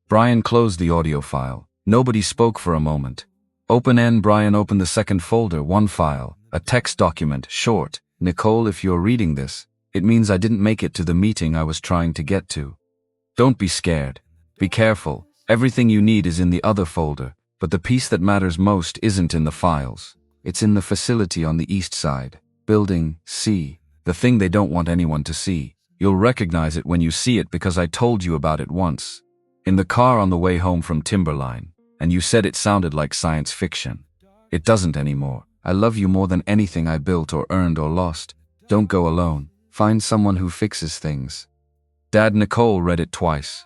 Brian closed the audio file. Nobody spoke for a moment. Brian opened the second folder, one file, a text document, short. Nicole, if you're reading this, it means I didn't make it to the meeting I was trying to get to. Don't be scared. Be careful. Everything you need is in the other folder, but the piece that matters most isn't in the files. It's in the facility on the east side. Building C. The thing they don't want anyone to see. You'll recognize it when you see it because I told you about it once. In the car on the way home from Timberline, and you said it sounded like science fiction. It doesn't anymore. I love you more than anything I built or earned or lost. Don't go alone. Find someone who fixes things. Dad. Nicole read it twice.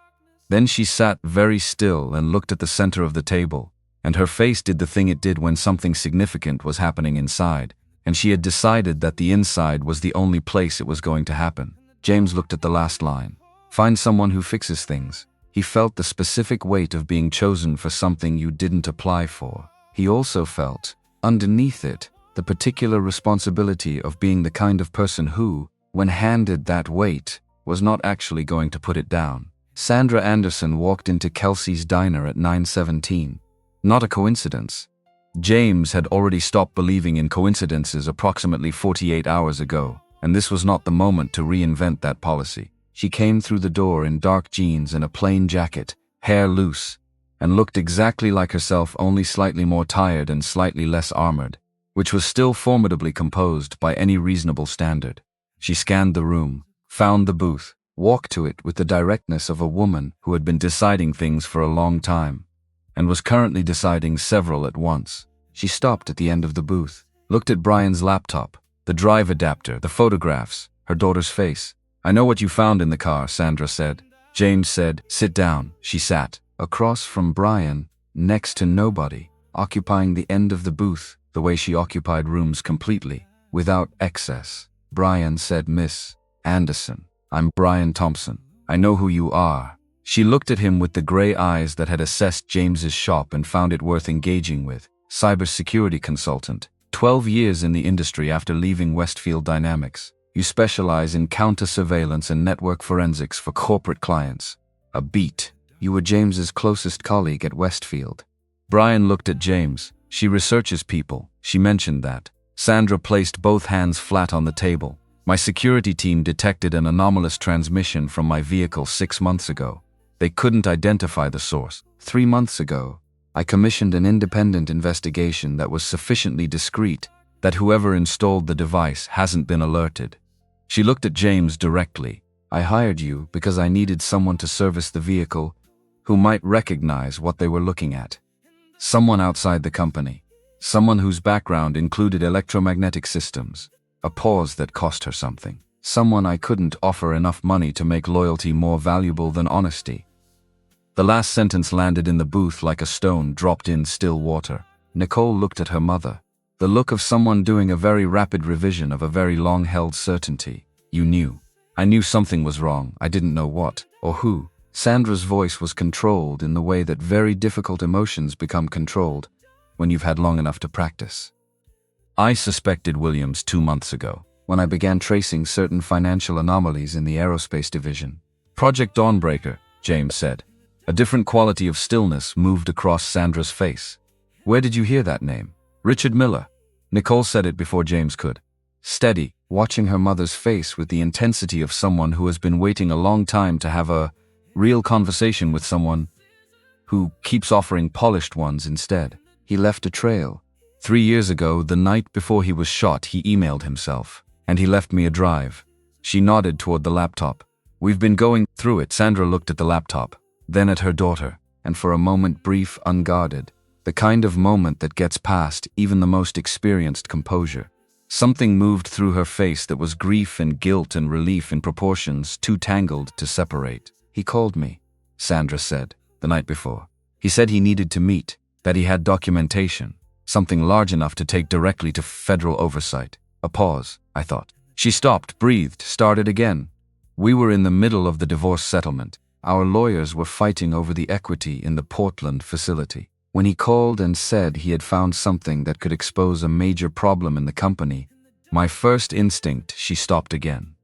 Then she sat very still and looked at the center of the table, and her face did the thing it did when something significant was happening inside, and she had decided that the inside was the only place it was going to happen. James looked at the last line. Find someone who fixes things. He felt the specific weight of being chosen for something you didn't apply for. He also felt, underneath it, the particular responsibility of being the kind of person who, when handed that weight, was not actually going to put it down. Sandra Anderson walked into Kelsey's diner at 9:17. Not a coincidence. James had already stopped believing in coincidences approximately 48 hours ago, and this was not the moment to reinvent that policy. She came through the door in dark jeans and a plain jacket, hair loose, and looked exactly like herself, only slightly more tired and slightly less armored, which was still formidably composed by any reasonable standard. She scanned the room, found the booth, walked to it with the directness of a woman who had been deciding things for a long time, and was currently deciding several at once. She stopped at the end of the booth, looked at Brian's laptop, the drive adapter, the photographs, her daughter's face. I know what you found in the car, Sandra said. James said, sit down. She sat, across from Brian, next to nobody, occupying the end of the booth, the way she occupied rooms completely, without excess. Brian said, Miss Anderson, I'm Brian Thompson. I know who you are. She looked at him with the gray eyes that had assessed James's shop and found it worth engaging with. Cybersecurity consultant, 12 years in the industry after leaving Westfield Dynamics. You specialize in counter-surveillance and network forensics for corporate clients. A beat. You were James's closest colleague at Westfield. Brian looked at James. She researches people. She mentioned that. Sandra placed both hands flat on the table. My security team detected an anomalous transmission from my vehicle 6 months ago. They couldn't identify the source. 3 months ago, I commissioned an independent investigation that was sufficiently discreet that whoever installed the device hasn't been alerted. She looked at James directly. I hired you because I needed someone to service the vehicle who might recognize what they were looking at. Someone outside the company. Someone whose background included electromagnetic systems. A pause that cost her something. Someone I couldn't offer enough money to make loyalty more valuable than honesty. The last sentence landed in the booth like a stone dropped in still water. Nicole looked at her mother. The look of someone doing a very rapid revision of a very long-held certainty. You knew. I knew something was wrong. I didn't know what or who. Sandra's voice was controlled in the way that very difficult emotions become controlled when you've had long enough to practice. I suspected Williams 2 months ago, when I began tracing certain financial anomalies in the aerospace division. Project Dawnbreaker, James said. A different quality of stillness moved across Sandra's face. Where did you hear that name? Richard Miller. Nicole said it before James could. Steady, watching her mother's face with the intensity of someone who has been waiting a long time to have a real conversation with someone who keeps offering polished ones instead. He left a trail. 3 years ago, the night before he was shot, he emailed himself, and he left me a drive. She nodded toward the laptop. We've been going through it. Sandra looked at the laptop, then at her daughter, and for a moment brief, unguarded. The kind of moment that gets past even the most experienced composure. Something moved through her face that was grief and guilt and relief in proportions too tangled to separate. He called me, Sandra said, the night before. He said he needed to meet, that he had documentation, something large enough to take directly to federal oversight. A pause, I thought. She stopped, breathed, started again. We were in the middle of the divorce settlement. Our lawyers were fighting over the equity in the Portland facility. When he called and said he had found something that could expose a major problem in the company, my first instinct, she stopped again.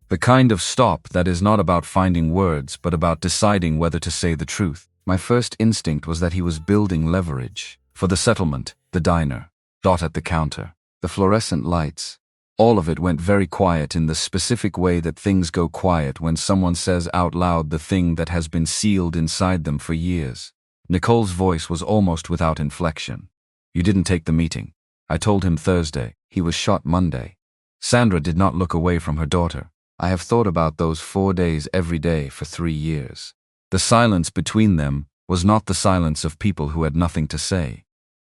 The kind of stop that is not about finding words, but about deciding whether to say the truth. My first instinct was that he was building leverage. For the settlement, the diner, dot at the counter, the fluorescent lights. All of it went very quiet in the specific way that things go quiet when someone says out loud the thing that has been sealed inside them for years. Nicole's voice was almost without inflection. You didn't take the meeting. I told him Thursday. He was shot Monday. Sandra did not look away from her daughter. I have thought about those 4 days every day for 3 years. The silence between them was not the silence of people who had nothing to say.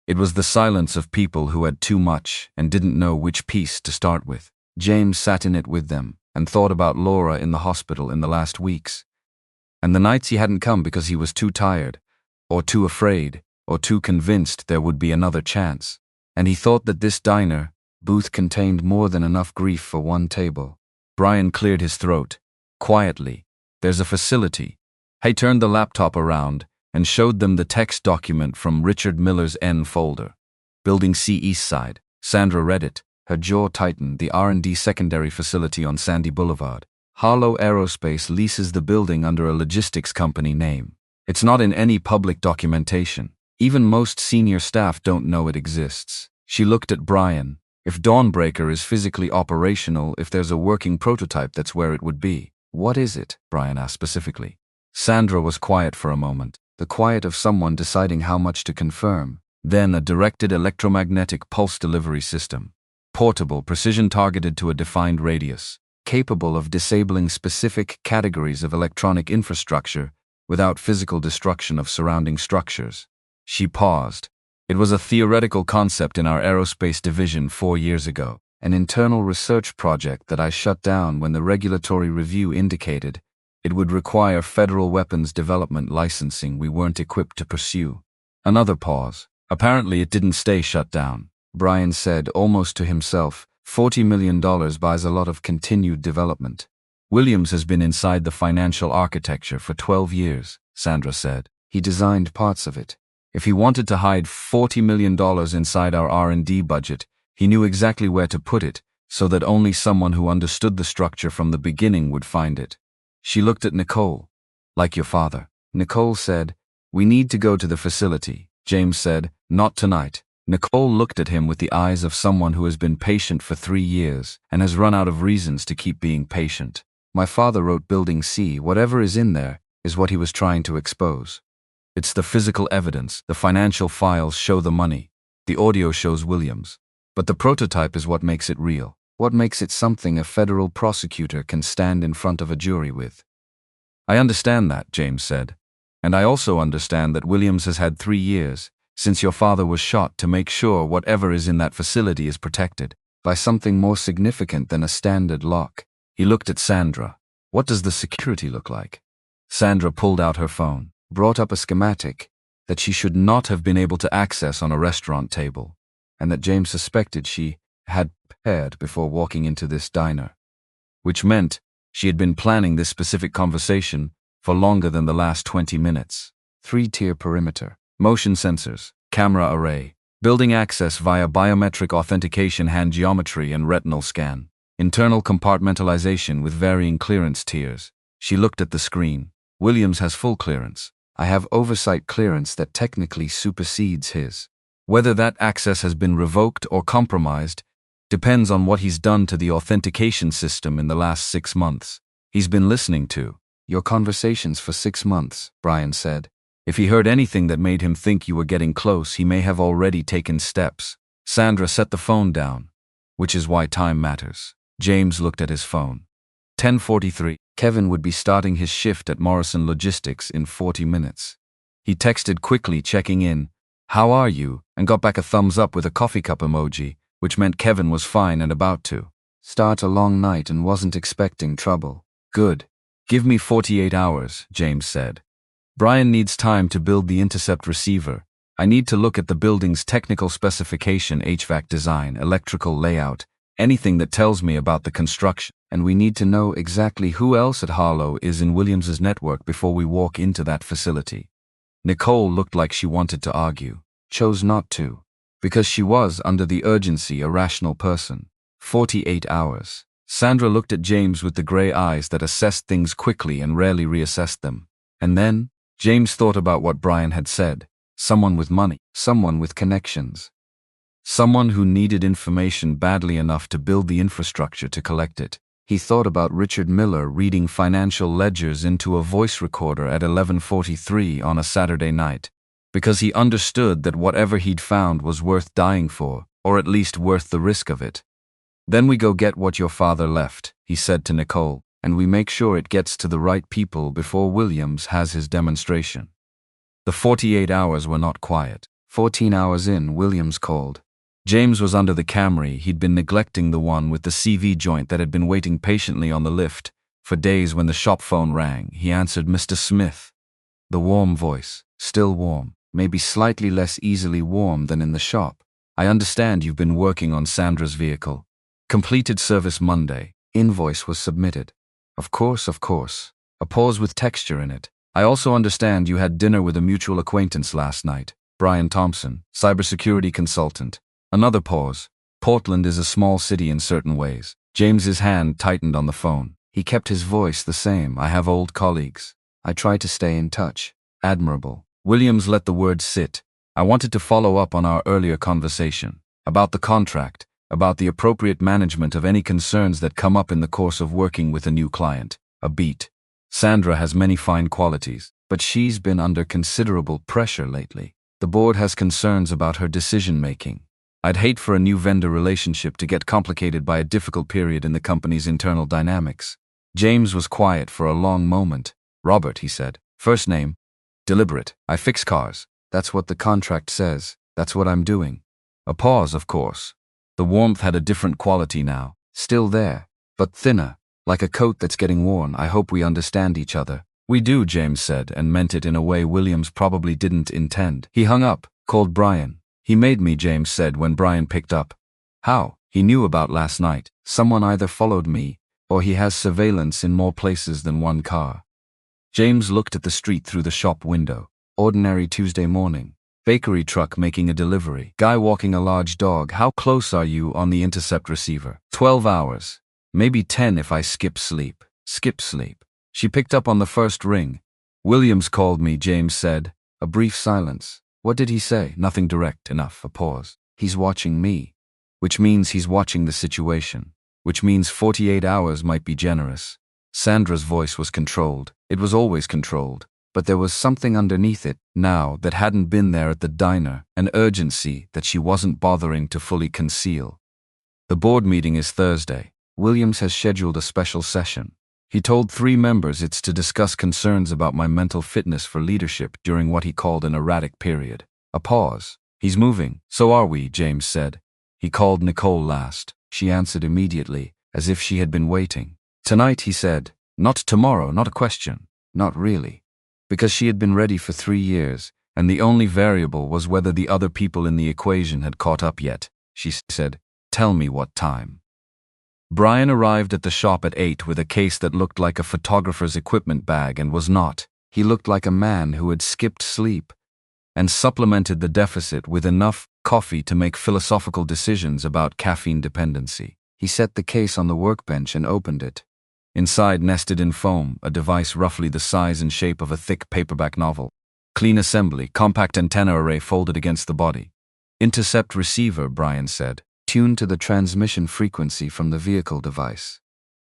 It was the silence of people who had too much and didn't know which piece to start with. James sat in it with them and thought about Laura in the hospital in the last weeks. And the nights he hadn't come because he was too tired, or too afraid, or too convinced there would be another chance. And he thought that this diner booth contained more than enough grief for one table. Brian cleared his throat. Quietly. There's a facility. He turned the laptop around and showed them the text document from Richard Miller's N folder. Building C East Side. Sandra read it. Her jaw tightened. The R&D secondary facility on Sandy Boulevard. Harlow Aerospace leases the building under a logistics company name. It's not in any public documentation. Even most senior staff don't know it exists. She looked at Brian. If Dawnbreaker is physically operational, if there's a working prototype, that's where it would be. What is it? Brian asked specifically. Sandra was quiet for a moment. The quiet of someone deciding how much to confirm. Then a directed electromagnetic pulse delivery system. Portable, precision targeted to a defined radius. Capable of disabling specific categories of electronic infrastructure without physical destruction of surrounding structures. She paused. It was a theoretical concept in our aerospace division 4 years ago. An internal research project that I shut down when the regulatory review indicated it would require federal weapons development licensing we weren't equipped to pursue. Another pause. Apparently it didn't stay shut down. Brian said, almost to himself, $40 million buys a lot of continued development. Williams has been inside the financial architecture for 12 years, Sandra said. He designed parts of it. If he wanted to hide $40 million inside our R&D budget, he knew exactly where to put it, so that only someone who understood the structure from the beginning would find it. She looked at Nicole. Like your father. Nicole said, we need to go to the facility. James said, not tonight. Nicole looked at him with the eyes of someone who has been patient for 3 years and has run out of reasons to keep being patient. My father wrote Building C. Whatever is in there is what he was trying to expose. It's the physical evidence. The financial files show the money. The audio shows Williams. But the prototype is what makes it real. What makes it something a federal prosecutor can stand in front of a jury with. I understand that, James said. And I also understand that Williams has had 3 years, since your father was shot, to make sure whatever is in that facility is protected by something more significant than a standard lock. He looked at Sandra. What does the security look like? Sandra pulled out her phone, brought up a schematic that she should not have been able to access on a restaurant table, and that James suspected she had prepared before walking into this diner. Which meant she had been planning this specific conversation for longer than the last 20 minutes. 3-tier perimeter, motion sensors, camera array, building access via biometric authentication, hand geometry and retinal scan, internal compartmentalization with varying clearance tiers. She looked at the screen. Williams has full clearance. I have oversight clearance that technically supersedes his. Whether that access has been revoked or compromised depends on what he's done to the authentication system in the last 6 months. He's been listening to your conversations for 6 months, Brian said. If he heard anything that made him think you were getting close, he may have already taken steps. Sandra set the phone down, which is why time matters. James looked at his phone. 10:43. Kevin would be starting his shift at Morrison Logistics in 40 minutes. He texted quickly, checking in, "How are you?" and got back a thumbs up with a coffee cup emoji, which meant Kevin was fine and about to start a long night and wasn't expecting trouble. Good. Give me 48 hours, James said. Brian needs time to build the intercept receiver. I need to look at the building's technical specification, HVAC design, electrical layout, anything that tells me about the construction. And we need to know exactly who else at Harlow is in Williams's network before we walk into that facility. Nicole looked like she wanted to argue, chose not to, because she was, under the urgency, a rational person. 48 hours. Sandra looked at James with the gray eyes that assessed things quickly and rarely reassessed them. And then, James thought about what Brian had said. Someone with money, someone with connections. Someone who needed information badly enough to build the infrastructure to collect it. He thought about Richard Miller reading financial ledgers into a voice recorder at 11:43 on a Saturday night, because he understood that whatever he'd found was worth dying for, or at least worth the risk of it. Then we go get what your father left, he said to Nicole, and we make sure it gets to the right people before Williams has his demonstration. The 48 hours were not quiet. 14 hours in, Williams called. James was under the Camry. He'd been neglecting the one with the CV joint that had been waiting patiently on the lift. For days when the shop phone rang, he answered Mr. Smith. The warm voice, still warm, maybe slightly less easily warm than in the shop. I understand you've been working on Sandra's vehicle. Completed service Monday. Invoice was submitted. Of course. A pause with texture in it. I also understand you had dinner with a mutual acquaintance last night. Brian Thompson, cybersecurity consultant. Another pause. Portland is a small city in certain ways. James's hand tightened on the phone. He kept his voice the same. I have old colleagues. I try to stay in touch. Admirable. Williams let the words sit. I wanted to follow up on our earlier conversation. About the contract. About the appropriate management of any concerns that come up in the course of working with a new client. A beat. Sandra has many fine qualities, but she's been under considerable pressure lately. The board has concerns about her decision-making. I'd hate for a new vendor relationship to get complicated by a difficult period in the company's internal dynamics. James was quiet for a long moment. Robert, he said. First name. Deliberate. I fix cars. That's what the contract says. That's what I'm doing. A pause, of course. The warmth had a different quality now. Still there, but thinner. Like a coat that's getting worn. I hope we understand each other. We do, James said, and meant it in a way Williams probably didn't intend. He hung up, called Brian. He made me, James said when Brian picked up. How? He knew about last night. Someone either followed me, or he has surveillance in more places than one car. James looked at the street through the shop window. Ordinary Tuesday morning. Bakery truck making a delivery. Guy walking a large dog. How close are you on the intercept receiver? 12 hours. Maybe 10 if I skip sleep. Skip sleep. She picked up on the first ring. Williams called me, James said. A brief silence. What did he say? Nothing direct enough. A pause. He's watching me. Which means he's watching the situation. Which means 48 hours might be generous. Sandra's voice was controlled. It was always controlled. But there was something underneath it, now, that hadn't been there at the diner, an urgency that she wasn't bothering to fully conceal. The board meeting is Thursday. Williams has scheduled a special session. He told 3 members it's to discuss concerns about my mental fitness for leadership during what he called an erratic period. A pause. He's moving. So are we, James said. He called Nicole last. She answered immediately, as if she had been waiting. Tonight, he said. Not tomorrow, not a question. Not really. Because she had been ready for 3 years, and the only variable was whether the other people in the equation had caught up yet. She said, tell me what time. Brian arrived at the shop at 8 with a case that looked like a photographer's equipment bag and was not. He looked like a man who had skipped sleep and supplemented the deficit with enough coffee to make philosophical decisions about caffeine dependency. He set the case on the workbench and opened it. Inside, nested in foam, a device roughly the size and shape of a thick paperback novel. Clean assembly, compact antenna array folded against the body. Intercept receiver, Brian said, tuned to the transmission frequency from the vehicle device.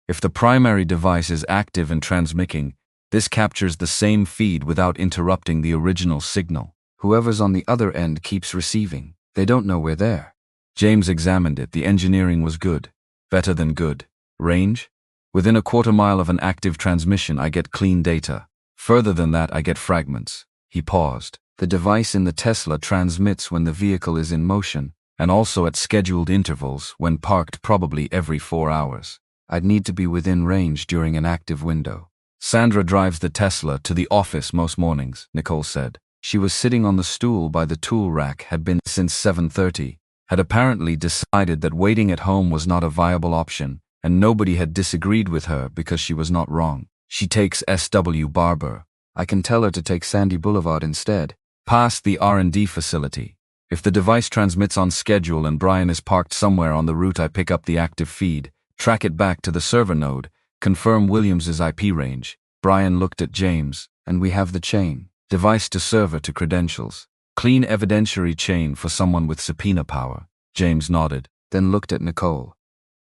If the primary device is active and transmitting, this captures the same feed without interrupting the original signal. Whoever's on the other end keeps receiving. They don't know we're there. James examined it. The engineering was good. Better than good. Range? Within a quarter mile of an active transmission, I get clean data. Further than that, I get fragments. He paused. The device in the Tesla transmits when the vehicle is in motion, and also at scheduled intervals, when parked probably every 4 hours. I'd need to be within range during an active window. Sandra drives the Tesla to the office most mornings, Nicole said. She was sitting on the stool by the tool rack, had been since 7:30, had apparently decided that waiting at home was not a viable option, and nobody had disagreed with her because she was not wrong. She takes SW Barber, I can tell her to take Sandy Boulevard instead. Past the R&D facility. If the device transmits on schedule and Brian is parked somewhere on the route, I pick up the active feed, track it back to the server node, confirm Williams's IP range. Brian looked at James, and we have the chain. Device to server to credentials. Clean evidentiary chain for someone with subpoena power. James nodded, then looked at Nicole.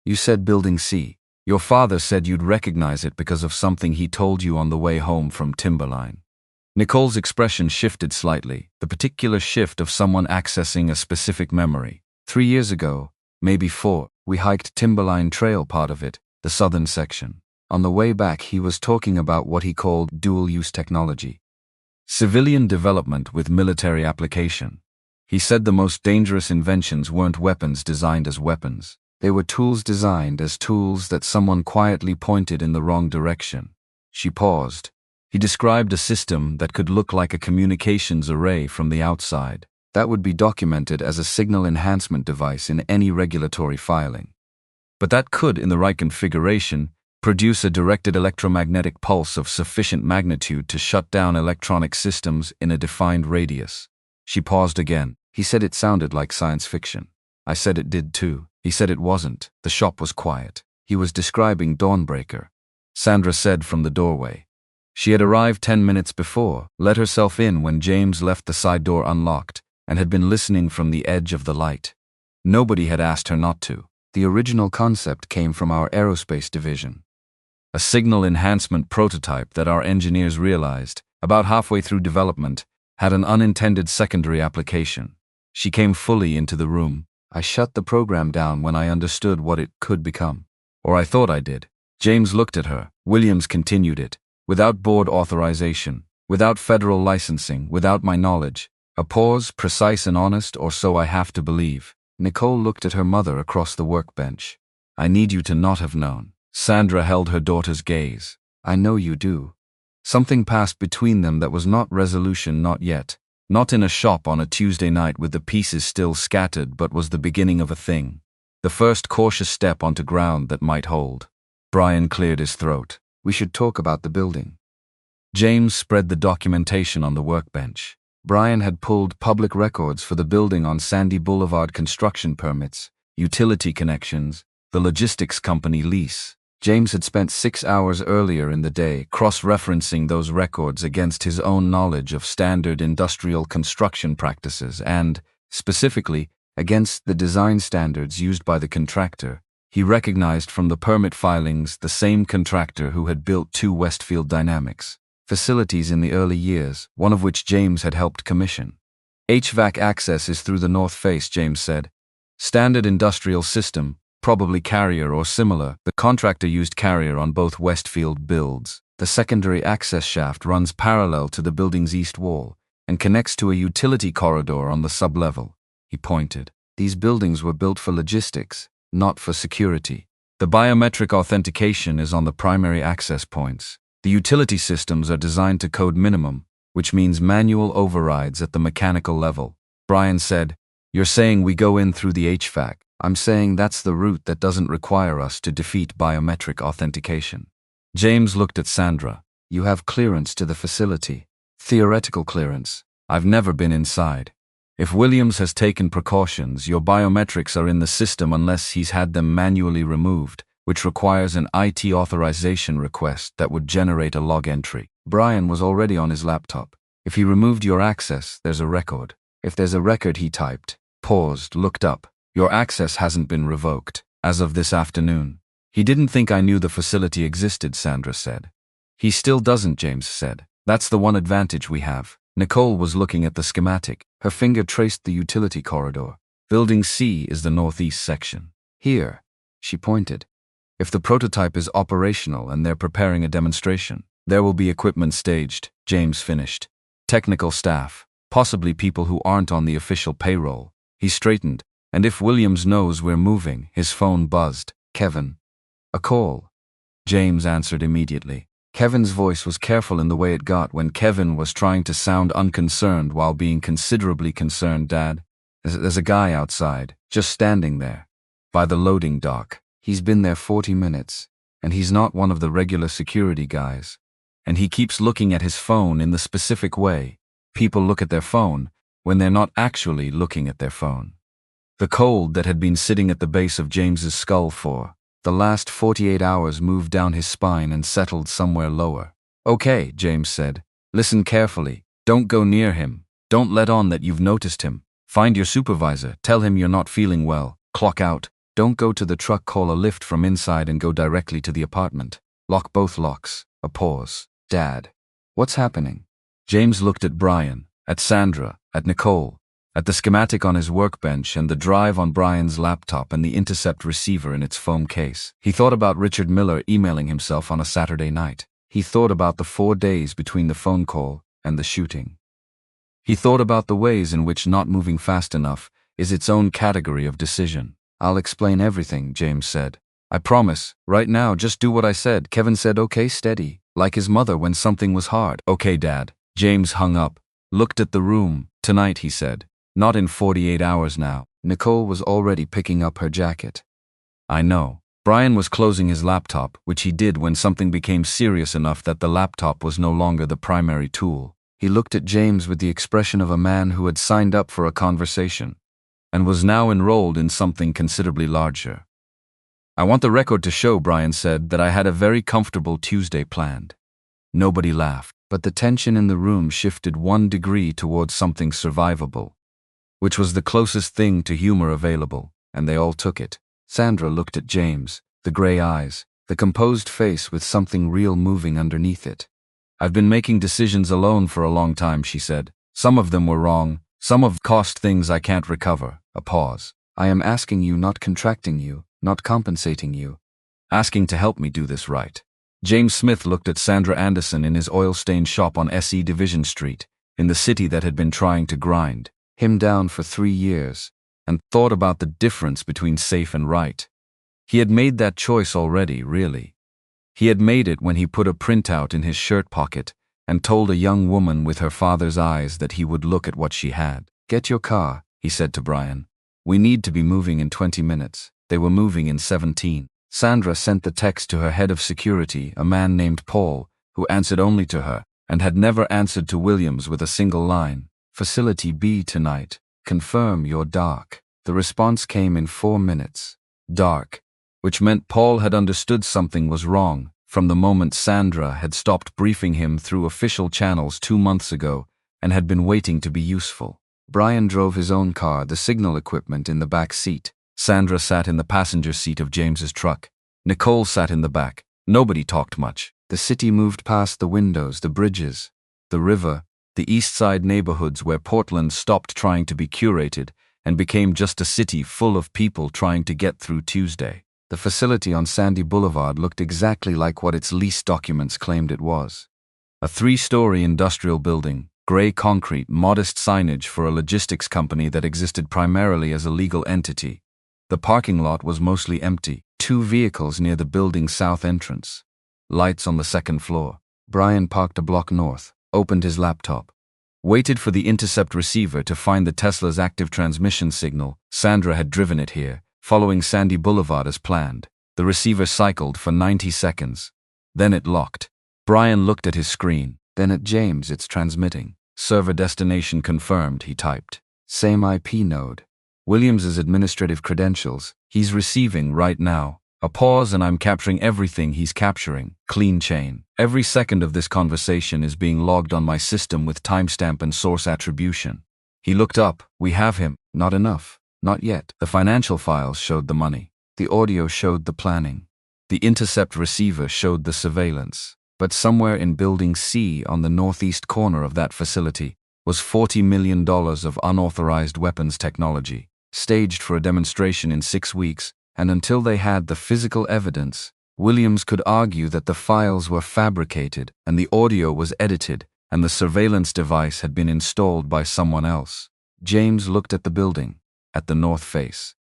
You said Building C. Your father said you'd recognize it because of something he told you on the way home from Timberline. Nicole's expression shifted slightly, the particular shift of someone accessing a specific memory. 3 years ago, maybe 4, we hiked Timberline Trail, part of it, the southern section. On the way back, he was talking about what he called dual-use technology. Civilian development with military application. He said the most dangerous inventions weren't weapons designed as weapons. They were tools designed as tools that someone quietly pointed in the wrong direction. She paused. He described a system that could look like a communications array from the outside. That would be documented as a signal enhancement device in any regulatory filing. But that could, in the right configuration, produce a directed electromagnetic pulse of sufficient magnitude to shut down electronic systems in a defined radius. She paused again. He said it sounded like science fiction. I said it did too. He said it wasn't. The shop was quiet. He was describing Dawnbreaker. Sandra said from the doorway. She had arrived 10 minutes before, let herself in when James left the side door unlocked, and had been listening from the edge of the light. Nobody had asked her not to. The original concept came from our aerospace division. A signal enhancement prototype that our engineers realized, about halfway through development, had an unintended secondary application. She came fully into the room. I shut the program down when I understood what it could become. Or I thought I did. James looked at her. Williams continued it. Without board authorization, without federal licensing, without my knowledge. A pause, precise and honest, or so I have to believe. Nicole looked at her mother across the workbench. I need you to not have known. Sandra held her daughter's gaze. I know you do. Something passed between them that was not resolution, not yet. Not in a shop on a Tuesday night with the pieces still scattered, but was the beginning of a thing. The first cautious step onto ground that might hold. Brian cleared his throat. We should talk about the building. James spread the documentation on the workbench. Brian had pulled public records for the building on Sandy Boulevard, construction permits, utility connections, the logistics company lease. James had spent 6 hours earlier in the day cross-referencing those records against his own knowledge of standard industrial construction practices and, specifically, against the design standards used by the contractor. He recognized from the permit filings the same contractor who had built 2 Westfield Dynamics facilities in the early years, one of which James had helped commission. HVAC access is through the north face, James said. Standard industrial system, probably Carrier or similar. The contractor used Carrier on both Westfield builds. The secondary access shaft runs parallel to the building's east wall and connects to a utility corridor on the sublevel. He pointed. These buildings were built for logistics, not for security. The biometric authentication is on the primary access points. The utility systems are designed to code minimum, which means manual overrides at the mechanical level. Brian said, You're saying we go in through the HVAC. I'm saying that's the route that doesn't require us to defeat biometric authentication. James looked at Sandra. You have clearance to the facility. Theoretical clearance. I've never been inside. If Williams has taken precautions, your biometrics are in the system unless he's had them manually removed, which requires an IT authorization request that would generate a log entry. Brian was already on his laptop. If he removed your access, there's a record. If there's a record, he typed, paused, looked up. Your access hasn't been revoked, as of this afternoon. He didn't think I knew the facility existed, Sandra said. He still doesn't, James said. That's the one advantage we have. Nicole was looking at the schematic. Her finger traced the utility corridor. Building C is the northeast section. Here, she pointed. If the prototype is operational and they're preparing a demonstration, there will be equipment staged, James finished. Technical staff, possibly people who aren't on the official payroll. He straightened, and if Williams knows we're moving, his phone buzzed. Kevin. A call. James answered immediately. Kevin's voice was careful in the way it got when Kevin was trying to sound unconcerned while being considerably concerned. Dad, there's a guy outside, just standing there, by the loading dock. He's been there 40 minutes, and he's not one of the regular security guys. and he keeps looking at his phone in the specific way people look at their phone when they're not actually looking at their phone. The cold that had been sitting at the base of James's skull for the last 48 hours moved down his spine and settled somewhere lower. "Okay," James said. "Listen carefully. Don't go near him. Don't let on that you've noticed him. Find your supervisor. Tell him you're not feeling well. Clock out. Don't go to the truck. Call a lift from inside and go directly to the apartment. Lock both locks." A pause. "Dad, what's happening?" James looked at Brian, at Sandra, at Nicole, at the schematic on his workbench and the drive on Brian's laptop and the intercept receiver in its foam case. He thought about Richard Miller emailing himself on a Saturday night. He thought about the 4 days between the phone call and the shooting. He thought about the ways in which not moving fast enough is its own category of decision. "I'll explain everything," James said. "I promise. Right now, just do what I said." Kevin said, "Okay, steady," like his mother when something was hard. "Okay, Dad." James hung up, looked at the room. "Tonight," he said. "Not in 48 hours now." Nicole was already picking up her jacket. "I know." Brian was closing his laptop, which he did when something became serious enough that the laptop was no longer the primary tool. He looked at James with the expression of a man who had signed up for a conversation and was now enrolled in something considerably larger. "I want the record to show," Brian said, "that I had a very comfortable Tuesday planned." Nobody laughed, but the tension in the room shifted 1 degree towards something survivable, which was the closest thing to humor available, and they all took it. Sandra looked at James, the gray eyes, the composed face with something real moving underneath it. "I've been making decisions alone for a long time," she said. "Some of them were wrong, some have cost things I can't recover." A pause. "I am asking you, not contracting you, not compensating you. Asking to help me do this right." James Smith looked at Sandra Anderson in his oil-stained shop on SE Division Street, in the city that had been trying to grind him down for 3 years, and thought about the difference between safe and right. He had made that choice already, really. He had made it when he put a printout in his shirt pocket and told a young woman with her father's eyes that he would look at what she had. "Get your car," he said to Brian. "We need to be moving in 20 minutes. They were moving in 17. Sandra sent the text to her head of security, a man named Paul, who answered only to her, and had never answered to Williams with a single line. "Facility B tonight. Confirm you're dark." The response came in 4 minutes. Dark, which meant Paul had understood something was wrong from the moment Sandra had stopped briefing him through official channels 2 months ago and had been waiting to be useful. Brian drove his own car, the signal equipment in the back seat. Sandra sat in the passenger seat of James's truck. Nicole sat in the back. Nobody talked much. The city moved past the windows, the bridges, the river, the East Side neighborhoods where Portland stopped trying to be curated and became just a city full of people trying to get through Tuesday. The facility on Sandy Boulevard looked exactly like what its lease documents claimed it was. A 3-story industrial building, gray concrete, modest signage for a logistics company that existed primarily as a legal entity. The parking lot was mostly empty. 2 vehicles near the building's south entrance. Lights on the 2nd floor. Brian parked a block north, opened his laptop, waited for the intercept receiver to find the Tesla's active transmission signal. Sandra had driven it here, following Sandy Boulevard as planned. The receiver cycled for 90 seconds. Then it locked. Brian looked at his screen, then at James. "It's transmitting. Server destination confirmed," he typed. "Same IP node. Williams's administrative credentials. He's receiving right now." A pause, "and I'm capturing everything he's capturing. Clean chain. Every second of this conversation is being logged on my system with timestamp and source attribution." He looked up. "We have him." "Not enough. Not yet." The financial files showed the money. The audio showed the planning. The intercept receiver showed the surveillance. But somewhere in Building C on the northeast corner of that facility was $40 million of unauthorized weapons technology, staged for a demonstration in 6 weeks, and until they had the physical evidence, Williams could argue that the files were fabricated and the audio was edited and the surveillance device had been installed by someone else. James looked at the building, at the north face,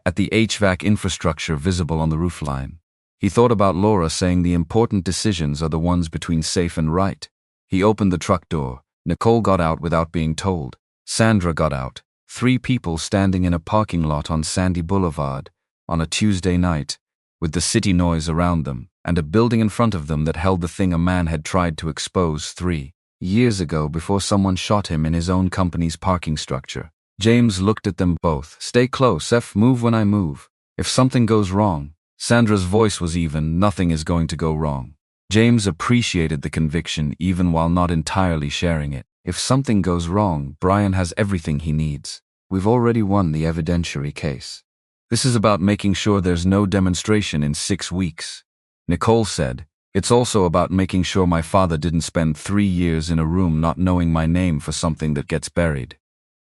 at the HVAC infrastructure visible on the roofline. He thought about Laura saying the important decisions are the ones between safe and right. He opened the truck door. Nicole got out without being told. Sandra got out. 3 people standing in a parking lot on Sandy Boulevard on a Tuesday night, with the city noise around them, and a building in front of them that held the thing a man had tried to expose 3 years ago before someone shot him in his own company's parking structure. James looked at them both. Stay close, move when I move. If something goes wrong, Sandra's voice was even, nothing is going to go wrong. James appreciated the conviction even while not entirely sharing it. If something goes wrong, Brian has everything he needs. We've already won the evidentiary case. This is about making sure there's no demonstration in 6 weeks. Nicole said, it's also about making sure my father didn't spend 3 years in a room not knowing my name for something that gets buried.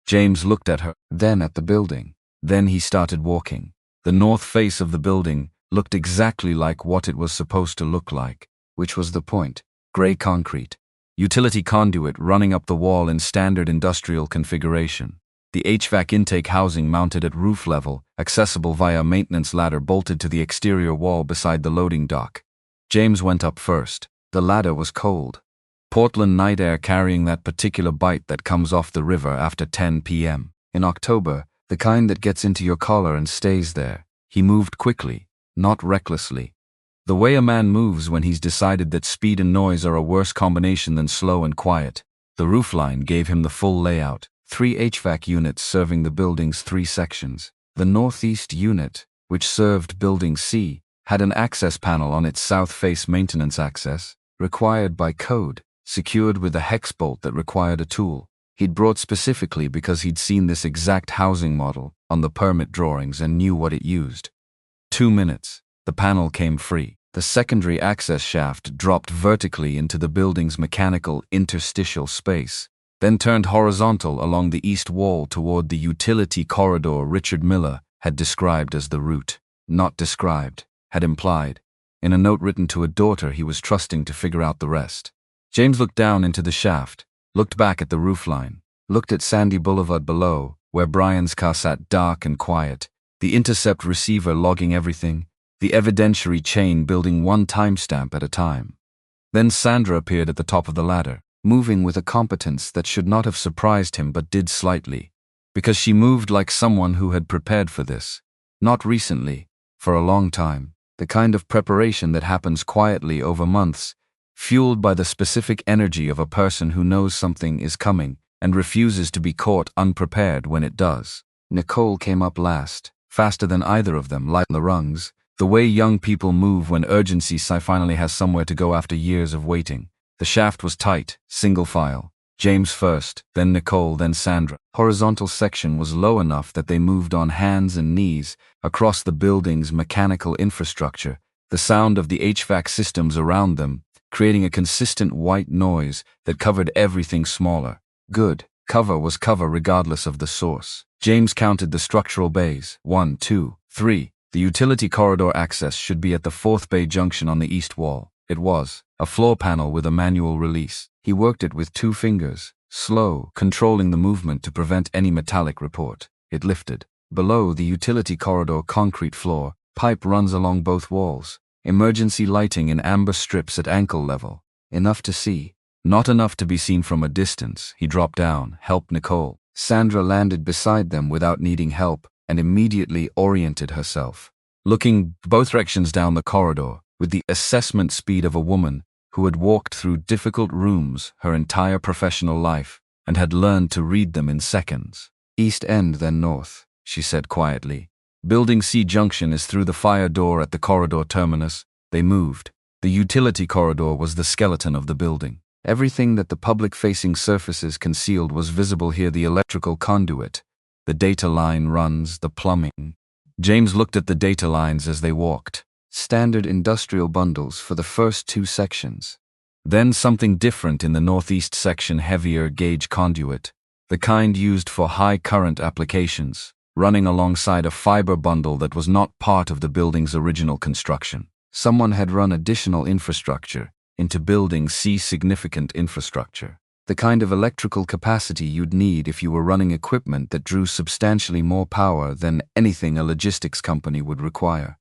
James looked at her, then at the building. Then he started walking. The north face of the building looked exactly like what it was supposed to look like, which was the point. Gray concrete. Utility conduit running up the wall in standard industrial configuration. The HVAC intake housing mounted at roof level, accessible via a maintenance ladder bolted to the exterior wall beside the loading dock. James went up first. The ladder was cold. Portland night air carrying that particular bite that comes off the river after 10 p.m. In October, the kind that gets into your collar and stays there. He moved quickly, not recklessly. The way a man moves when he's decided that speed and noise are a worse combination than slow and quiet. The roofline gave him the full layout. 3 HVAC units serving the building's 3 sections. The northeast unit, which served Building C, had an access panel on its south-face maintenance access, required by code, secured with a hex bolt that required a tool. He'd brought specifically because he'd seen this exact housing model on the permit drawings and knew what it used. 2 minutes. The panel came free. The secondary access shaft dropped vertically into the building's mechanical interstitial space, then turned horizontal along the east wall toward the utility corridor Richard Miller had described as the route. Not described, had implied. In a note written to a daughter he was trusting to figure out the rest. James looked down into the shaft, looked back at the roofline, looked at Sandy Boulevard below, where Brian's car sat dark and quiet, the intercept receiver logging everything, the evidentiary chain building one timestamp at a time. Then Sandra appeared at the top of the ladder, moving with a competence that should not have surprised him but did slightly, because she moved like someone who had prepared for this. Not recently, for a long time, the kind of preparation that happens quietly over months, fueled by the specific energy of a person who knows something is coming and refuses to be caught unprepared when it does. Nicole came up last, faster than either of them, light on the rungs, the way young people move when urgency finally has somewhere to go after years of waiting. The shaft was tight, single file. James first, then Nicole, then Sandra. Horizontal section was low enough that they moved on hands and knees across the building's mechanical infrastructure, the sound of the HVAC systems around them, creating a consistent white noise that covered everything smaller. Good. Cover was cover regardless of the source. James counted the structural bays. 1, 2, 3. The utility corridor access should be at the 4th bay junction on the east wall. It was. A floor panel with a manual release. He worked it with 2 fingers, slow, controlling the movement to prevent any metallic report. It lifted. Below the utility corridor concrete floor, pipe runs along both walls. Emergency lighting in amber strips at ankle level. Enough to see. Not enough to be seen from a distance. He dropped down, helped Nicole. Sandra landed beside them without needing help and immediately oriented herself, looking both directions down the corridor with the assessment speed of a woman who had walked through difficult rooms her entire professional life and had learned to read them in seconds. East end, then north, she said quietly. Building C junction is through the fire door at the corridor terminus. They moved. The utility corridor was the skeleton of the building. Everything that the public-facing surfaces concealed was visible here: the electrical conduit, the data line runs, the plumbing. James looked at the data lines as they walked. Standard industrial bundles for the first 2 sections. Then something different in the northeast section: heavier gauge conduit, the kind used for high current applications, running alongside a fiber bundle that was not part of the building's original construction. Someone had run additional infrastructure into Building C, significant infrastructure. The kind of electrical capacity you'd need if you were running equipment that drew substantially more power than anything a logistics company would require.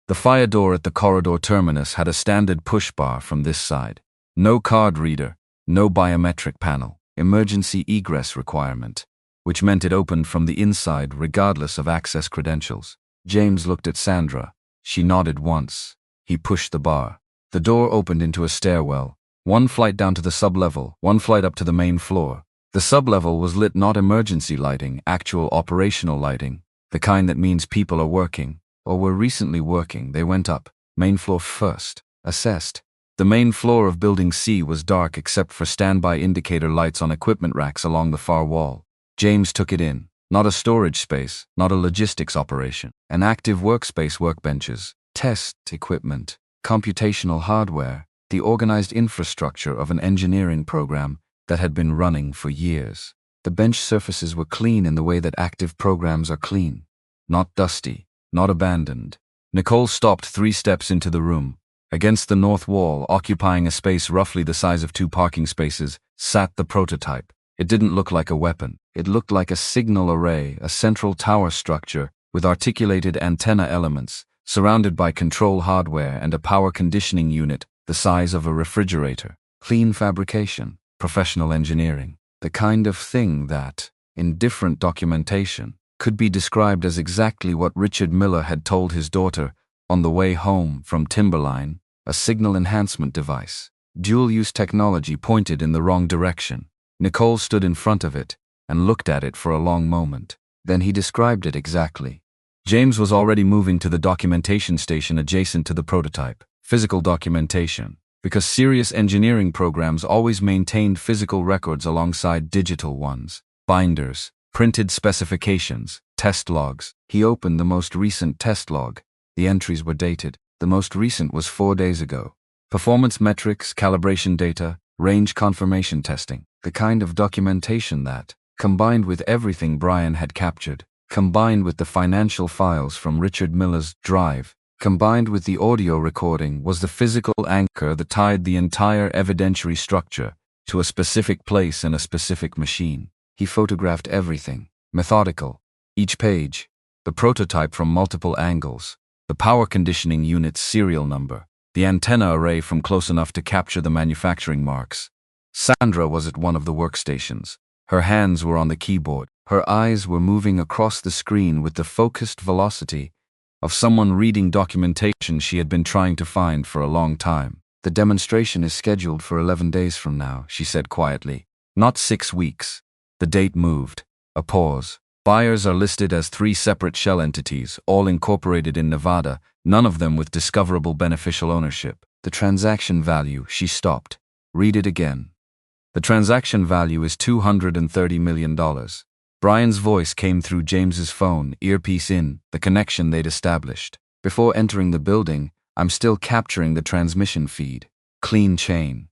The fire door at the corridor terminus had a standard push bar from this side. No card reader, no biometric panel, emergency egress requirement, which meant it opened from the inside regardless of access credentials. James looked at Sandra. She nodded once. He pushed the bar. The door opened into a stairwell. One flight down to the sublevel, one flight up to the main floor. The sublevel was lit, not emergency lighting, actual operational lighting. The kind that means people are working, or were recently working. They went up. Main floor first. Assessed. The main floor of Building C was dark except for standby indicator lights on equipment racks along the far wall. James took it in. Not a storage space, not a logistics operation. An active workspace, workbenches, test equipment, computational hardware, the organized infrastructure of an engineering program that had been running for years. The bench surfaces were clean in the way that active programs are clean. Not dusty, not abandoned. Nicole stopped 3 steps into the room. Against the north wall, occupying a space roughly the size of 2 parking spaces, sat the prototype. It didn't look like a weapon. It looked like a signal array, a central tower structure with articulated antenna elements, surrounded by control hardware and a power conditioning unit the size of a refrigerator. Clean fabrication, professional engineering. The kind of thing that, in different documentation, could be described as exactly what Richard Miller had told his daughter on the way home from Timberline, a signal enhancement device. Dual-use technology pointed in the wrong direction. Nicole stood in front of it and looked at it for a long moment. Then he described it exactly. James was already moving to the documentation station adjacent to the prototype. Physical documentation, because serious engineering programs always maintained physical records alongside digital ones. Binders, printed specifications, test logs. He opened the most recent test log. The entries were dated. The most recent was 4 days ago. Performance metrics, calibration data, range confirmation testing. The kind of documentation that, combined with everything Brian had captured, combined with the financial files from Richard Miller's drive, combined with the audio recording, was the physical anchor that tied the entire evidentiary structure to a specific place and a specific machine. He photographed everything, methodical. Each page, the prototype from multiple angles, the power conditioning unit's serial number, the antenna array from close enough to capture the manufacturing marks. Sandra was at one of the workstations. Her hands were on the keyboard. Her eyes were moving across the screen with the focused velocity of someone reading documentation she had been trying to find for a long time. The demonstration is scheduled for 11 days from now, she said quietly. Not 6 weeks. The date moved. A pause. Buyers are listed as 3 separate shell entities, all incorporated in Nevada, none of them with discoverable beneficial ownership. The transaction value, she stopped. Read it again. The transaction value is $230 million. Brian's voice came through James's phone, earpiece in, the connection they'd established. Before entering the building, I'm still capturing the transmission feed. Clean chain.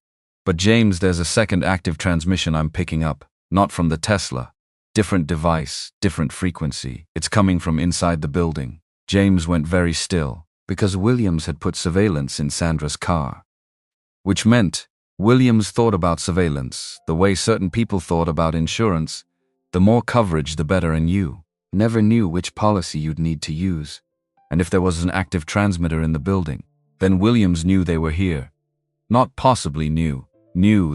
But James, there's a second active transmission I'm picking up, not from the Tesla. Different device, different frequency. It's coming from inside the building. James went very still, because Williams had put surveillance in Sandra's car. Which meant, Williams thought about surveillance, the way certain people thought about insurance. The more coverage, the better, and you never knew which policy you'd need to use. And if there was an active transmitter in the building, then Williams knew they were here. Not possibly knew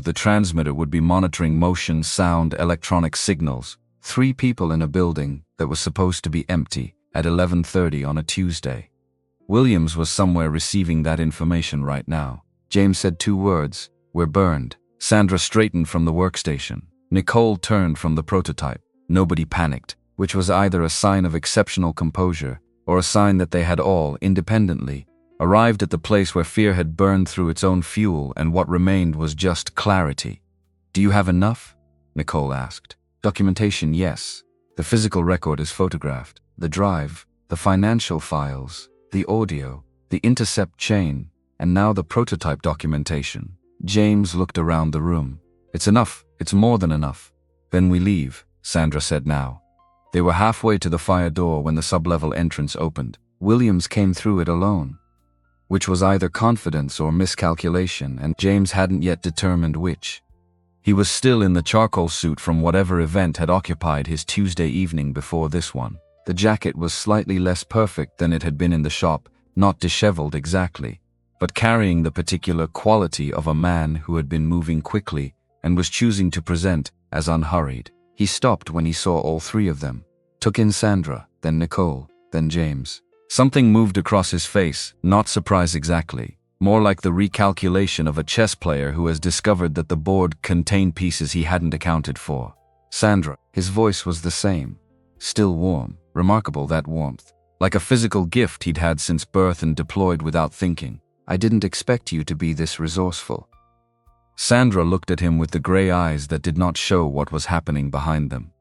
the transmitter would be monitoring motion, sound, electronic signals. 3 people in a building that was supposed to be empty at 11:30 on a Tuesday. Williams was somewhere receiving that information right now. James said 2 words, "We're burned." Sandra straightened from the workstation. Nicole turned from the prototype. Nobody panicked, which was either a sign of exceptional composure or a sign that they had all, independently, arrived at the place where fear had burned through its own fuel and what remained was just clarity. "Do you have enough?" Nicole asked. "Documentation, yes. The physical record is photographed. The drive, the financial files, the audio, the intercept chain, and now the prototype documentation." James looked around the room. "It's enough. It's more than enough." "Then we leave," Sandra said now. They were halfway to the fire door when the sublevel entrance opened. Williams came through it alone, which was either confidence or miscalculation, and James hadn't yet determined which. He was still in the charcoal suit from whatever event had occupied his Tuesday evening before this one. The jacket was slightly less perfect than it had been in the shop, not disheveled exactly, but carrying the particular quality of a man who had been moving quickly and was choosing to present as unhurried. He stopped when he saw all 3 of them, took in Sandra, then Nicole, then James. Something moved across his face, not surprise exactly, more like the recalculation of a chess player who has discovered that the board contained pieces he hadn't accounted for. Sandra. His voice was the same. Still warm. Remarkable, that warmth. Like a physical gift he'd had since birth and deployed without thinking. I didn't expect you to be this resourceful. Sandra looked at him with the gray eyes that did not show what was happening behind them.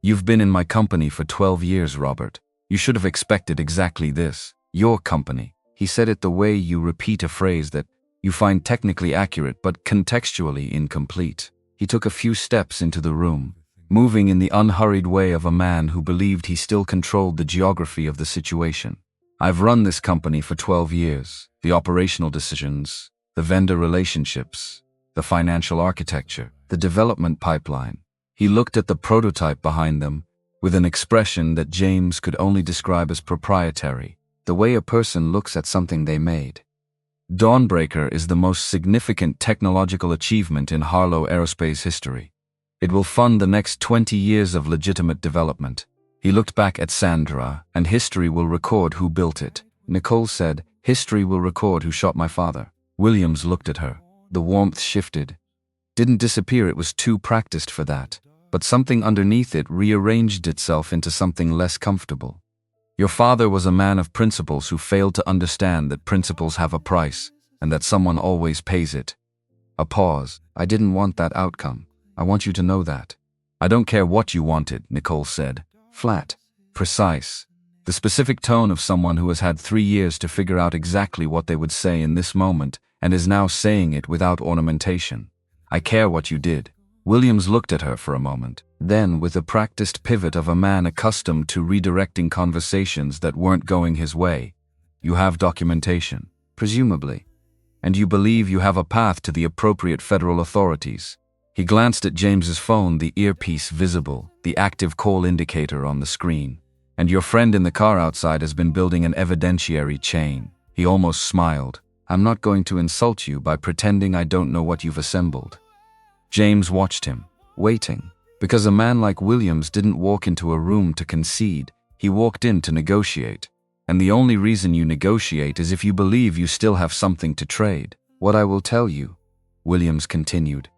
You've been in my company for 12 years, Robert. You should have expected exactly this. Your company. He said it the way you repeat a phrase that you find technically accurate but contextually incomplete. He took a few steps into the room, moving in the unhurried way of a man who believed he still controlled the geography of the situation. I've run this company for 12 years. The operational decisions, the vendor relationships, the financial architecture, the development pipeline. He looked at the prototype behind them with an expression that James could only describe as proprietary, the way a person looks at something they made. Dawnbreaker is the most significant technological achievement in Harlow Aerospace history. It will fund the next 20 years of legitimate development. He looked back at Sandra, and history will record who built it. Nicole said, history will record who shot my father. Williams looked at her. The warmth shifted. Didn't disappear, it was too practiced for that. But something underneath it rearranged itself into something less comfortable. Your father was a man of principles who failed to understand that principles have a price, and that someone always pays it. A pause. I didn't want that outcome. I want you to know that. I don't care what you wanted, Nicole said. Flat. Precise. The specific tone of someone who has had 3 years to figure out exactly what they would say in this moment, and is now saying it without ornamentation. I care what you did. Williams looked at her for a moment. Then, with the practiced pivot of a man accustomed to redirecting conversations that weren't going his way, you have documentation, presumably. And you believe you have a path to the appropriate federal authorities. He glanced at James's phone, the earpiece visible, the active call indicator on the screen. And your friend in the car outside has been building an evidentiary chain. He almost smiled. I'm not going to insult you by pretending I don't know what you've assembled. James watched him, waiting, because a man like Williams didn't walk into a room to concede. He walked in to negotiate. And the only reason you negotiate is if you believe you still have something to trade. What I will tell you, Williams continued,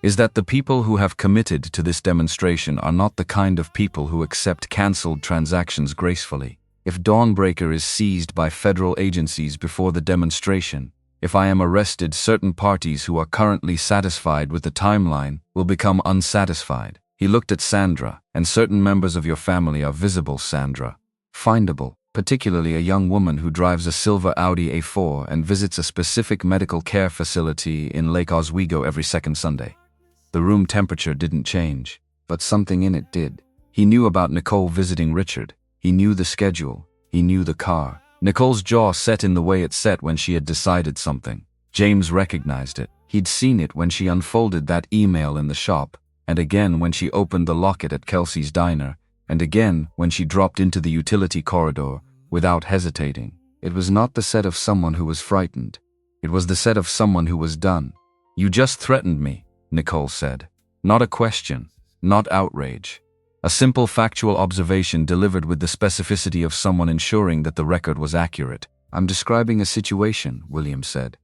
is that the people who have committed to this demonstration are not the kind of people who accept cancelled transactions gracefully. If Dawnbreaker is seized by federal agencies before the demonstration, if I am arrested, certain parties who are currently satisfied with the timeline will become unsatisfied. He looked at Sandra, and certain members of your family are visible, Sandra. Findable, particularly a young woman who drives a silver Audi A4 and visits a specific medical care facility in Lake Oswego every second Sunday. The room temperature didn't change, but something in it did. He knew about Nicole visiting Richard. He knew the schedule. He knew the car. Nicole's jaw set in the way it set when she had decided something. James recognized it. He'd seen it when she unfolded that email in the shop, and again when she opened the locket at Kelsey's diner, and again when she dropped into the utility corridor without hesitating. It was not the set of someone who was frightened. It was the set of someone who was done. You just threatened me, Nicole said. Not a question, not outrage. A simple factual observation delivered with the specificity of someone ensuring that the record was accurate. I'm describing a situation, Williams said.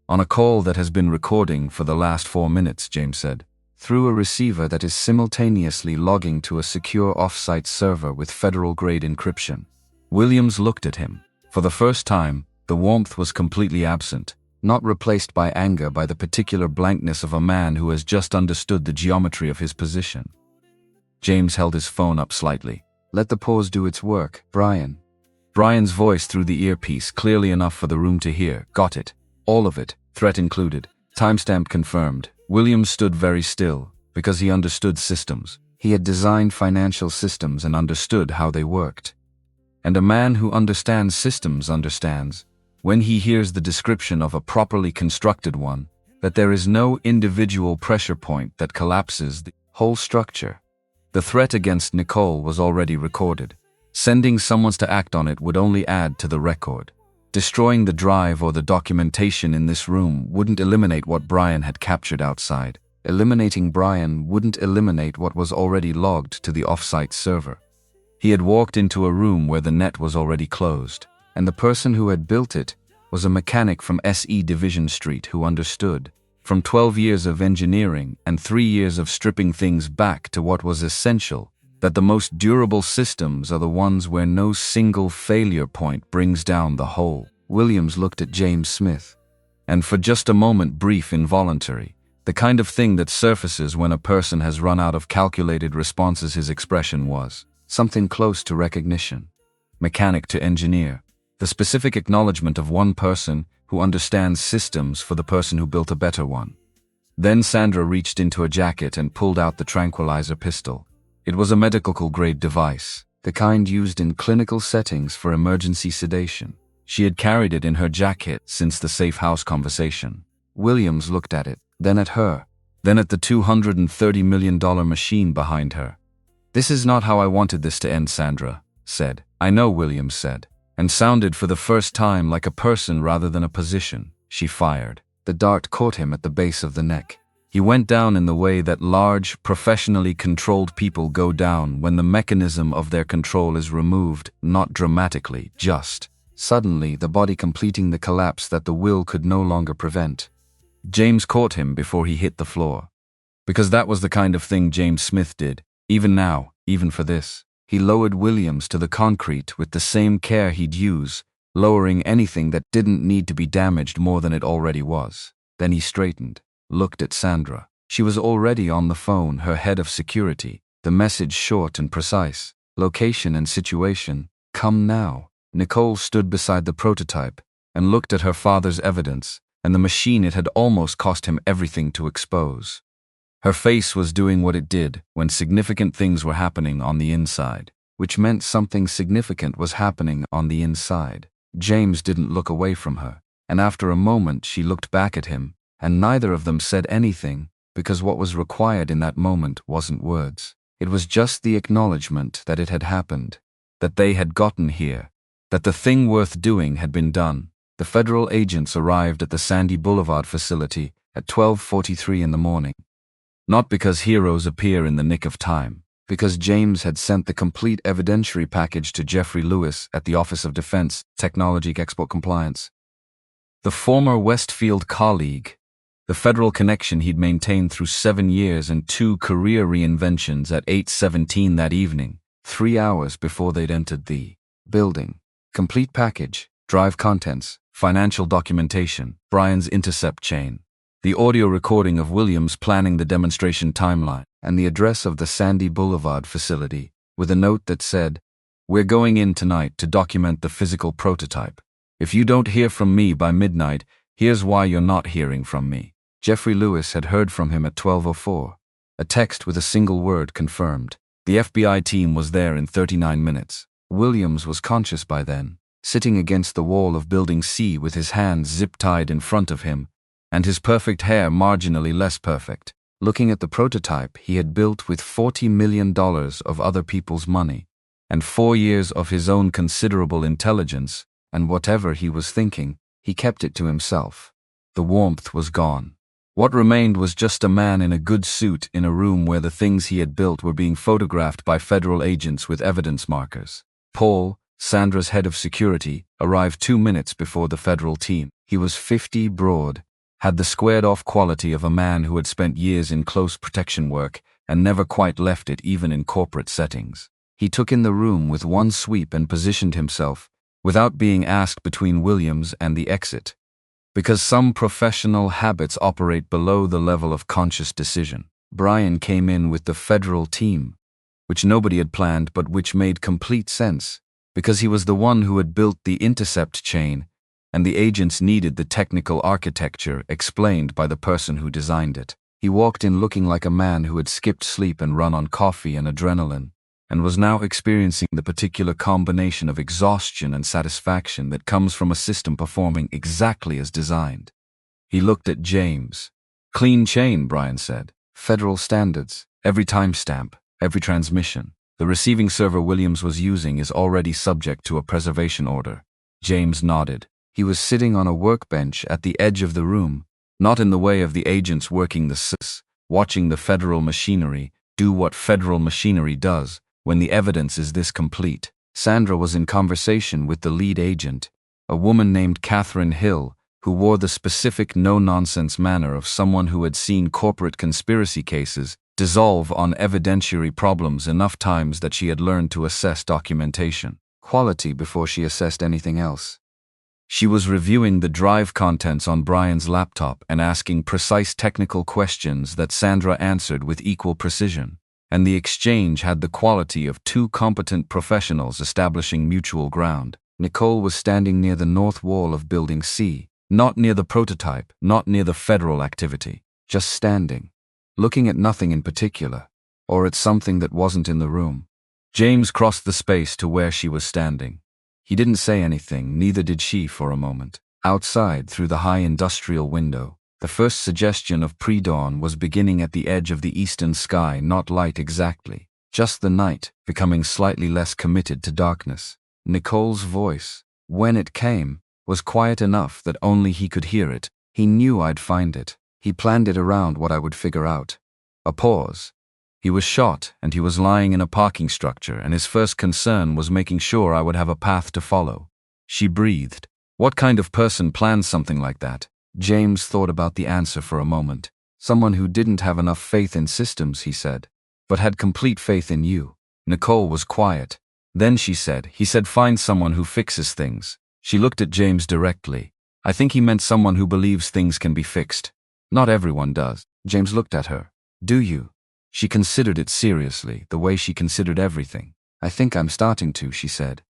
On a call that has been recording for the last 4 minutes, James said, through a receiver that is simultaneously logging to a secure off-site server with federal-grade encryption. Williams looked at him. For the first time, the warmth was completely absent, not replaced by anger, by the particular blankness of a man who has just understood the geometry of his position. James held his phone up slightly. Let the pause do its work, Brian. Brian's voice through the earpiece, clearly enough for the room to hear. Got it. All of it, threat included. Timestamp confirmed. Williams stood very still, because he understood systems. He had designed financial systems and understood how they worked. And a man who understands systems understands, when he hears the description of a properly constructed one, that there is no individual pressure point that collapses the whole structure. The threat against Nicole was already recorded. Sending someone to act on it would only add to the record. Destroying the drive or the documentation in this room wouldn't eliminate what Brian had captured outside. Eliminating Brian wouldn't eliminate what was already logged to the off-site server. He had walked into a room where the net was already closed, and the person who had built it was a mechanic from SE Division Street who understood, from 12 years of engineering and 3 years of stripping things back to what was essential, that the most durable systems are the ones where no single failure point brings down the whole. Williams looked at James Smith, and for just a moment, brief, involuntary, the kind of thing that surfaces when a person has run out of calculated responses, his expression was something close to recognition. Mechanic to engineer, the specific acknowledgement of one person who understands systems for the person who built a better one. Then Sandra reached into a jacket and pulled out the tranquilizer pistol. It was a medical-grade device, the kind used in clinical settings for emergency sedation. She had carried it in her jacket since the safe house conversation. Williams looked at it, then at her, then at the $230 million machine behind her. "This is not how I wanted this to end," Sandra said. "I know," Williams said, and sounded for the first time like a person rather than a position. She fired. The dart caught him at the base of the neck. He went down in the way that large, professionally controlled people go down when the mechanism of their control is removed, not dramatically, just. Suddenly, the body completing the collapse that the will could no longer prevent. James caught him before he hit the floor. Because that was the kind of thing James Smith did, even now, even for this. He lowered Williams to the concrete with the same care he'd use, lowering anything that didn't need to be damaged more than it already was. Then he straightened, looked at Sandra. She was already on the phone, her head of security, the message short and precise. Location and situation, come now. Nicole stood beside the prototype and looked at her father's evidence and the machine it had almost cost him everything to expose. Her face was doing what it did when significant things were happening on the inside, which meant something significant was happening on the inside. James didn't look away from her, and after a moment she looked back at him, and neither of them said anything, because what was required in that moment wasn't words. It was just the acknowledgement that it had happened, that they had gotten here, that the thing worth doing had been done. The federal agents arrived at the Sandy Boulevard facility at 12:43 in the morning. Not because heroes appear in the nick of time, because James had sent the complete evidentiary package to Jeffrey Lewis at the Office of Defense, Technology Export Compliance. The former Westfield colleague, the federal connection he'd maintained through 7 years and 2 career reinventions at 8:17 that evening, 3 hours before they'd entered the building. Complete package, drive contents, financial documentation, Brian's intercept chain, the audio recording of Williams planning the demonstration timeline, and the address of the Sandy Boulevard facility, with a note that said, "We're going in tonight to document the physical prototype. If you don't hear from me by midnight, here's why you're not hearing from me." Jeffrey Lewis had heard from him at 12:04. A text with a single word confirmed. The FBI team was there in 39 minutes. Williams was conscious by then, sitting against the wall of Building C with his hands zip-tied in front of him, and his perfect hair marginally less perfect, looking at the prototype he had built with $40 million of other people's money, and 4 years of his own considerable intelligence, and whatever he was thinking, he kept it to himself. The warmth was gone. What remained was just a man in a good suit in a room where the things he had built were being photographed by federal agents with evidence markers. Paul, Sandra's head of security, arrived 2 minutes before the federal team. He was 50 broad, had the squared-off quality of a man who had spent years in close protection work and never quite left it even in corporate settings. He took in the room with one sweep and positioned himself, without being asked, between Williams and the exit, because some professional habits operate below the level of conscious decision. Brian came in with the federal team, which nobody had planned but which made complete sense, because he was the one who had built the intercept chain, and the agents needed the technical architecture explained by the person who designed it. He walked in looking like a man who had skipped sleep and run on coffee and adrenaline, and was now experiencing the particular combination of exhaustion and satisfaction that comes from a system performing exactly as designed. He looked at James. "Clean chain," Brian said. "Federal standards. Every timestamp, every transmission. The receiving server Williams was using is already subject to a preservation order." James nodded. He was sitting on a workbench at the edge of the room, not in the way of the agents working the SIS, watching the federal machinery do what federal machinery does, when the evidence is this complete. Sandra was in conversation with the lead agent, a woman named Catherine Hill, who wore the specific no-nonsense manner of someone who had seen corporate conspiracy cases dissolve on evidentiary problems enough times that she had learned to assess documentation quality before she assessed anything else. She was reviewing the drive contents on Brian's laptop and asking precise technical questions that Sandra answered with equal precision, and the exchange had the quality of two competent professionals establishing mutual ground. Nicole was standing near the north wall of Building C, not near the prototype, not near the federal activity, just standing, looking at nothing in particular, or at something that wasn't in the room. James crossed the space to where she was standing. He didn't say anything, neither did she for a moment. Outside, through the high industrial window, the first suggestion of pre-dawn was beginning at the edge of the eastern sky, not light exactly, just the night, becoming slightly less committed to darkness. Nicole's voice, when it came, was quiet enough that only he could hear it. He knew I'd find it. He planned it around what I would figure out. A pause. He was shot, and he was lying in a parking structure, and his first concern was making sure I would have a path to follow. She breathed. What kind of person plans something like that? James thought about the answer for a moment. Someone who didn't have enough faith in systems, he said, but had complete faith in you. Nicole was quiet. Then he said find someone who fixes things. She looked at James directly. I think he meant someone who believes things can be fixed. Not everyone does. James looked at her. Do you? She considered it seriously, the way she considered everything. I think I'm starting to, she said.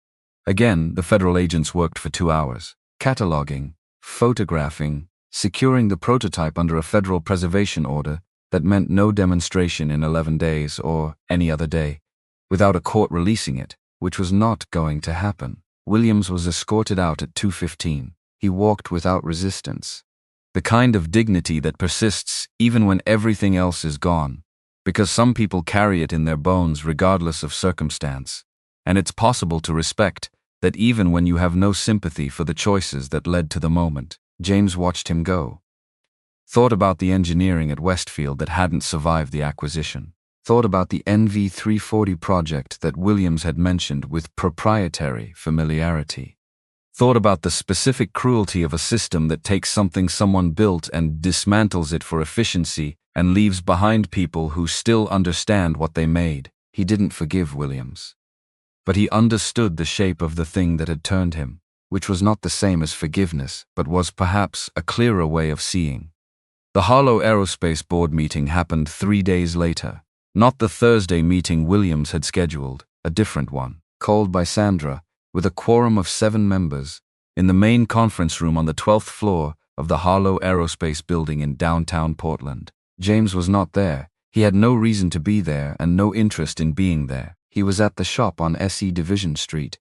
Again, the federal agents worked for 2 hours, cataloging, photographing, securing the prototype under a federal preservation order that meant no demonstration in 11 days or any other day, without a court releasing it, which was not going to happen. Williams was escorted out at 2:15. He walked without resistance. The kind of dignity that persists even when everything else is gone, because some people carry it in their bones regardless of circumstance, and it's possible to respect that even when you have no sympathy for the choices that led to the moment. James watched him go. Thought about the engineering at Westfield that hadn't survived the acquisition. Thought about the NV340 project that Williams had mentioned with proprietary familiarity. Thought about the specific cruelty of a system that takes something someone built and dismantles it for efficiency and leaves behind people who still understand what they made. He didn't forgive Williams. But he understood the shape of the thing that had turned him, which was not the same as forgiveness, but was perhaps a clearer way of seeing. The Harlow Aerospace board meeting happened 3 days later. Not the Thursday meeting Williams had scheduled, a different one, called by Sandra, with a quorum of 7 members, in the main conference room on the 12th floor of the Harlow Aerospace building in downtown Portland. James was not there. He had no reason to be there and no interest in being there. He was at the shop on SE Division Street,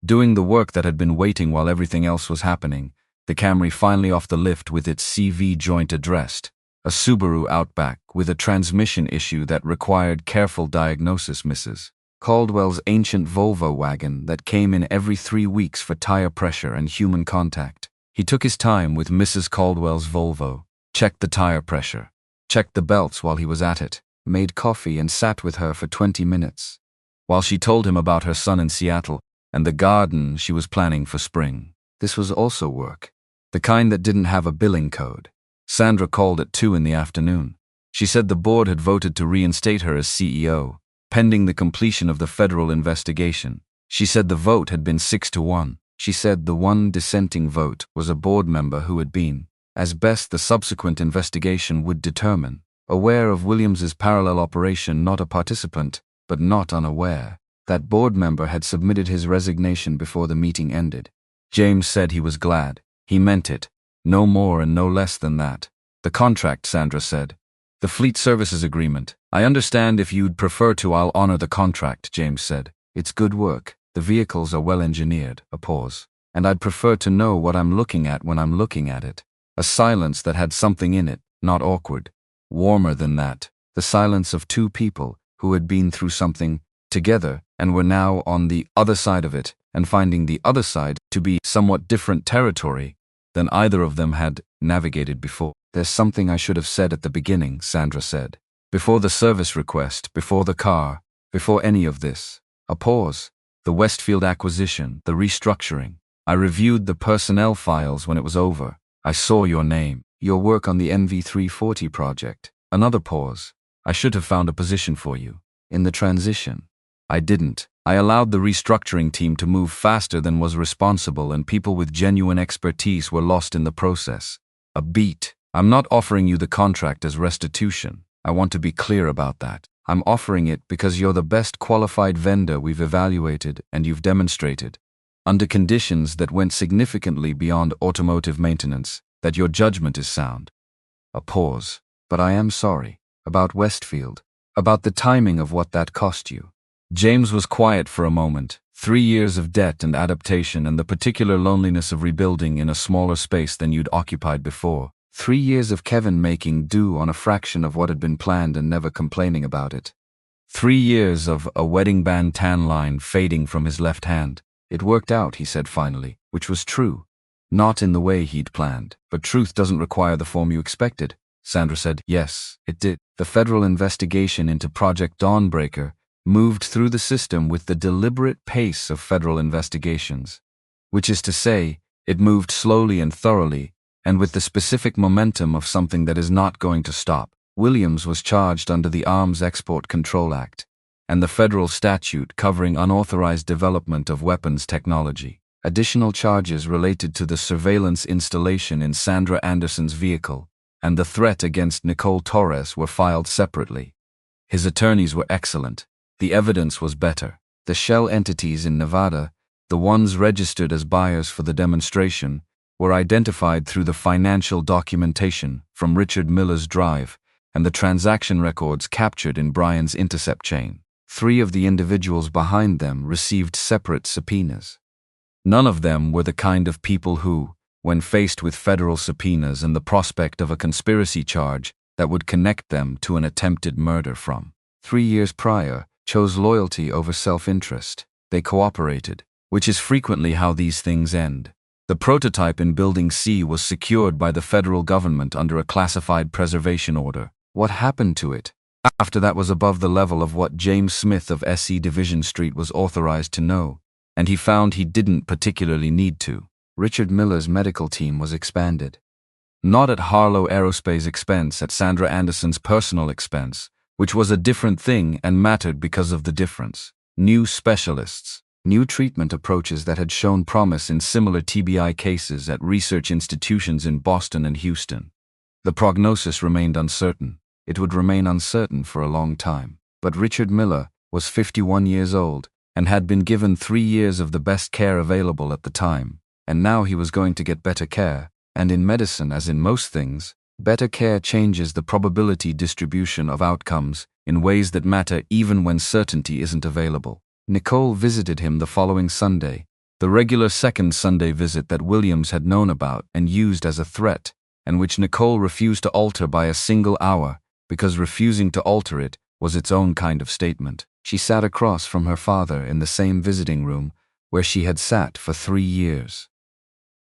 doing the work that had been waiting while everything else was happening, the Camry finally off the lift with its CV joint addressed, a Subaru Outback with a transmission issue that required careful diagnosis, Mrs. Caldwell's ancient Volvo wagon that came in every 3 weeks for tire pressure and human contact. He took his time with Mrs. Caldwell's Volvo, checked the tire pressure, checked the belts while he was at it, made coffee and sat with her for 20 minutes, while she told him about her son in Seattle and the garden she was planning for spring. This was also work, the kind that didn't have a billing code. Sandra called at 2 in the afternoon. She said the board had voted to reinstate her as CEO, pending the completion of the federal investigation. She said the vote had been 6-1. She said the one dissenting vote was a board member who had been, as best the subsequent investigation would determine, aware of Williams's parallel operation, not a participant, but not unaware. That board member had submitted his resignation before the meeting ended. James said he was glad. He meant it. No more and no less than that. The contract, Sandra said. The fleet services agreement. I understand if you'd prefer to, I'll honor the contract, James said. It's good work. The vehicles are well engineered. A pause. And I'd prefer to know what I'm looking at when I'm looking at it. A silence that had something in it, not awkward. Warmer than that. The silence of 2 people who had been through something together and were now on the other side of it, and finding the other side to be somewhat different territory than either of them had navigated before. There's something I should have said at the beginning, Sandra said. Before the service request, before the car, Before any of this. A pause. The Westfield acquisition, the restructuring. I reviewed the personnel files when it was over. I saw your name, your work on the MV340 project. Another pause. I should have found a position for you. In the transition. I didn't. I allowed the restructuring team to move faster than was responsible, and people with genuine expertise were lost in the process. A beat. I'm not offering you the contract as restitution. I want to be clear about that. I'm offering it because you're the best qualified vendor we've evaluated and you've demonstrated, under conditions that went significantly beyond automotive maintenance, that your judgment is sound. A pause. But I am sorry. About Westfield. About the timing of what that cost you. James was quiet for a moment. 3 years of debt and adaptation and the particular loneliness of rebuilding in a smaller space than you'd occupied before. 3 years of Kevin making do on a fraction of what had been planned and never complaining about it. 3 years of a wedding band tan line fading from his left hand. It worked out, he said finally, which was true. Not in the way he'd planned. But truth doesn't require the form you expected. Sandra said, yes, it did. The federal investigation into Project Dawnbreaker moved through the system with the deliberate pace of federal investigations. Which is to say, it moved slowly and thoroughly, and with the specific momentum of something that is not going to stop. Williams was charged under the Arms Export Control Act and the federal statute covering unauthorized development of weapons technology. Additional charges related to the surveillance installation in Sandra Anderson's vehicle and the threat against Nicole Torres were filed separately. His attorneys were excellent. The evidence was better. The shell entities in Nevada, the ones registered as buyers for the demonstration, were identified through the financial documentation from Richard Miller's drive and the transaction records captured in Brian's intercept chain. 3 of the individuals behind them received separate subpoenas. None of them were the kind of people who, when faced with federal subpoenas and the prospect of a conspiracy charge that would connect them to an attempted murder from 3 years prior, chose loyalty over self-interest. They cooperated, which is frequently how these things end. The prototype in Building C was secured by the federal government under a classified preservation order. What happened to it? After that was above the level of what James Smith of SE Division Street was authorized to know, and he found he didn't particularly need to. Richard Miller's medical team was expanded. Not at Harlow Aerospace expense, at Sandra Anderson's personal expense, which was a different thing and mattered because of the difference. New specialists. New treatment approaches that had shown promise in similar TBI cases at research institutions in Boston and Houston. The prognosis remained uncertain. It would remain uncertain for a long time. But Richard Miller was 51 years old and had been given 3 years of the best care available at the time, and now he was going to get better care, and in medicine, as in most things, better care changes the probability distribution of outcomes in ways that matter even when certainty isn't available. Nicole visited him the following Sunday, the regular second Sunday visit that Williams had known about and used as a threat, and which Nicole refused to alter by a single hour, because refusing to alter it was its own kind of statement. She sat across from her father in the same visiting room where she had sat for 3 years.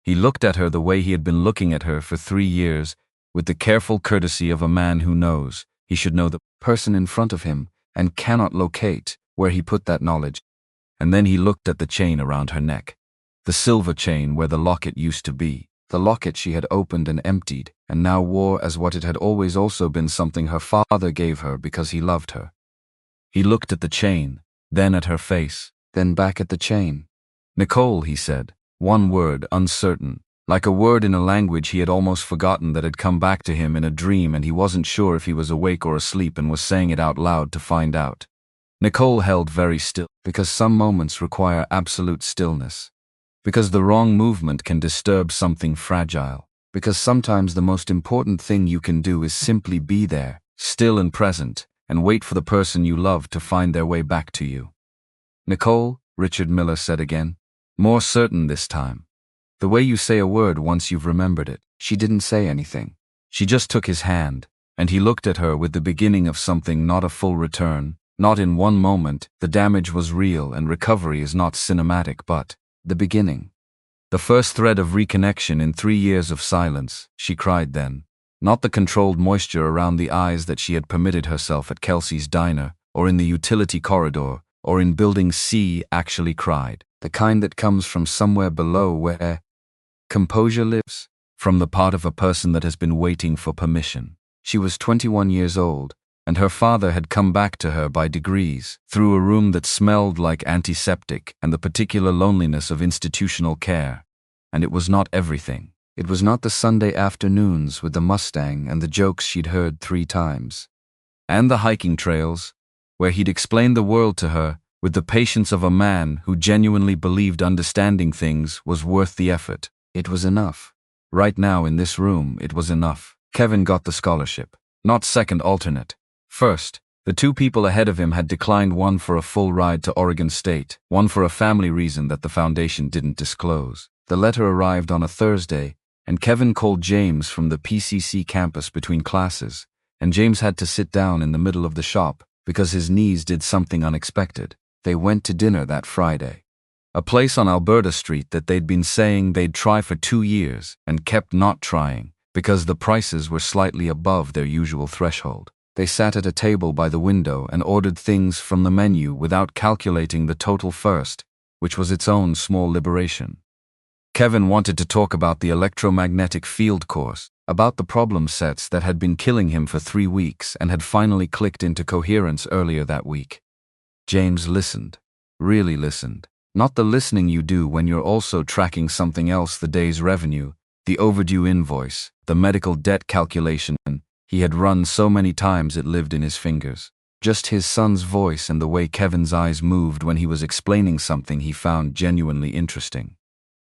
He looked at her the way he had been looking at her for 3 years, with the careful courtesy of a man who knows he should know the person in front of him and cannot locate where he put that knowledge. And then he looked at the chain around her neck, the silver chain where the locket used to be, the locket she had opened and emptied and now wore as what it had always also been, something her father gave her because he loved her. He looked at the chain, then at her face, then back at the chain. Nicole, he said, one word, uncertain, like a word in a language he had almost forgotten that had come back to him in a dream, and he wasn't sure if he was awake or asleep and was saying it out loud to find out. Nicole held very still, because some moments require absolute stillness, because the wrong movement can disturb something fragile, because sometimes the most important thing you can do is simply be there, still and present, and wait for the person you love to find their way back to you. Nicole, Richard Miller said again, more certain this time. The way you say a word once you've remembered it. She didn't say anything. She just took his hand, and he looked at her with the beginning of something, not a full return, not in one moment. The damage was real and recovery is not cinematic, but the beginning. The first thread of reconnection in 3 years of silence, she cried then. Not the controlled moisture around the eyes that she had permitted herself at Kelsey's diner or in the utility corridor, or in building C actually cried. The kind that comes from somewhere below where composure lives, from the part of a person that has been waiting for permission. She was 21 years old, and her father had come back to her by degrees, through a room that smelled like antiseptic and the particular loneliness of institutional care. And it was not everything. It was not the Sunday afternoons with the Mustang and the jokes she'd heard 3 times. And the hiking trails, where he'd explained the world to her with the patience of a man who genuinely believed understanding things was worth the effort. It was enough. Right now in this room, it was enough. Kevin got the scholarship. Not second alternate. First. The 2 people ahead of him had declined, one for a full ride to Oregon State, one for a family reason that the foundation didn't disclose. The letter arrived on a Thursday, and Kevin called James from the PCC campus between classes, and James had to sit down in the middle of the shop because his knees did something unexpected. They went to dinner that Friday. A place on Alberta Street that they'd been saying they'd try for 2 years and kept not trying because the prices were slightly above their usual threshold. They sat at a table by the window and ordered things from the menu without calculating the total first, which was its own small liberation. Kevin wanted to talk about the electromagnetic field course, about the problem sets that had been killing him for 3 weeks and had finally clicked into coherence earlier that week. James listened. Really listened. Not the listening you do when you're also tracking something else: the day's revenue, the overdue invoice, the medical debt calculation he had run so many times it lived in his fingers. Just his son's voice and the way Kevin's eyes moved when he was explaining something he found genuinely interesting.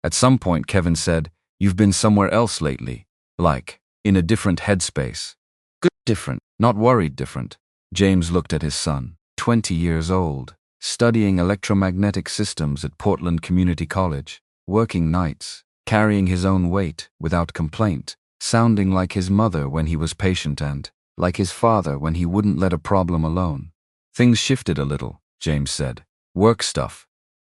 At some point Kevin said, "You've been somewhere else lately. Like, in a different headspace." Good different, not worried different. James looked at his son, 20 years old, studying electromagnetic systems at Portland Community College, working nights, carrying his own weight without complaint, sounding like his mother when he was patient and like his father when he wouldn't let a problem alone. Things shifted a little, James said. Work stuff.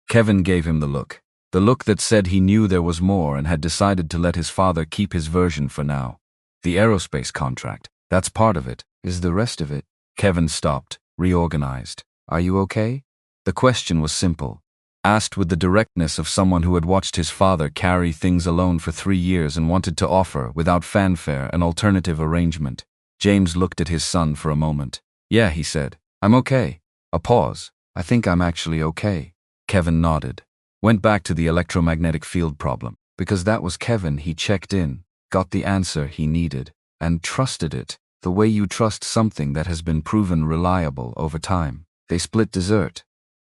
Kevin gave him the look that said he knew there was more and had decided to let his father keep his version for now. The aerospace contract, that's part of it. Is the rest of it? Kevin stopped, reorganized. Are you okay? The question was simple, asked with the directness of someone who had watched his father carry things alone for 3 years and wanted to offer, without fanfare, an alternative arrangement. James looked at his son for a moment. "Yeah," he said. "I'm okay." A pause. "I think I'm actually okay." Kevin nodded. Went back to the electromagnetic field problem. Because that was Kevin, he checked in, got the answer he needed, and trusted it, the way you trust something that has been proven reliable over time. They split dessert.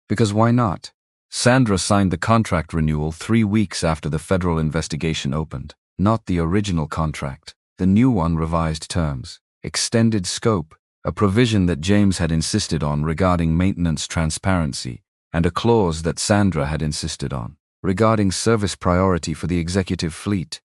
Because why not? Sandra signed the contract renewal 3 weeks after the federal investigation opened. Not the original contract. The new one, revised terms, extended scope, a provision that James had insisted on regarding maintenance transparency, and a clause that Sandra had insisted on regarding service priority for the executive fleet.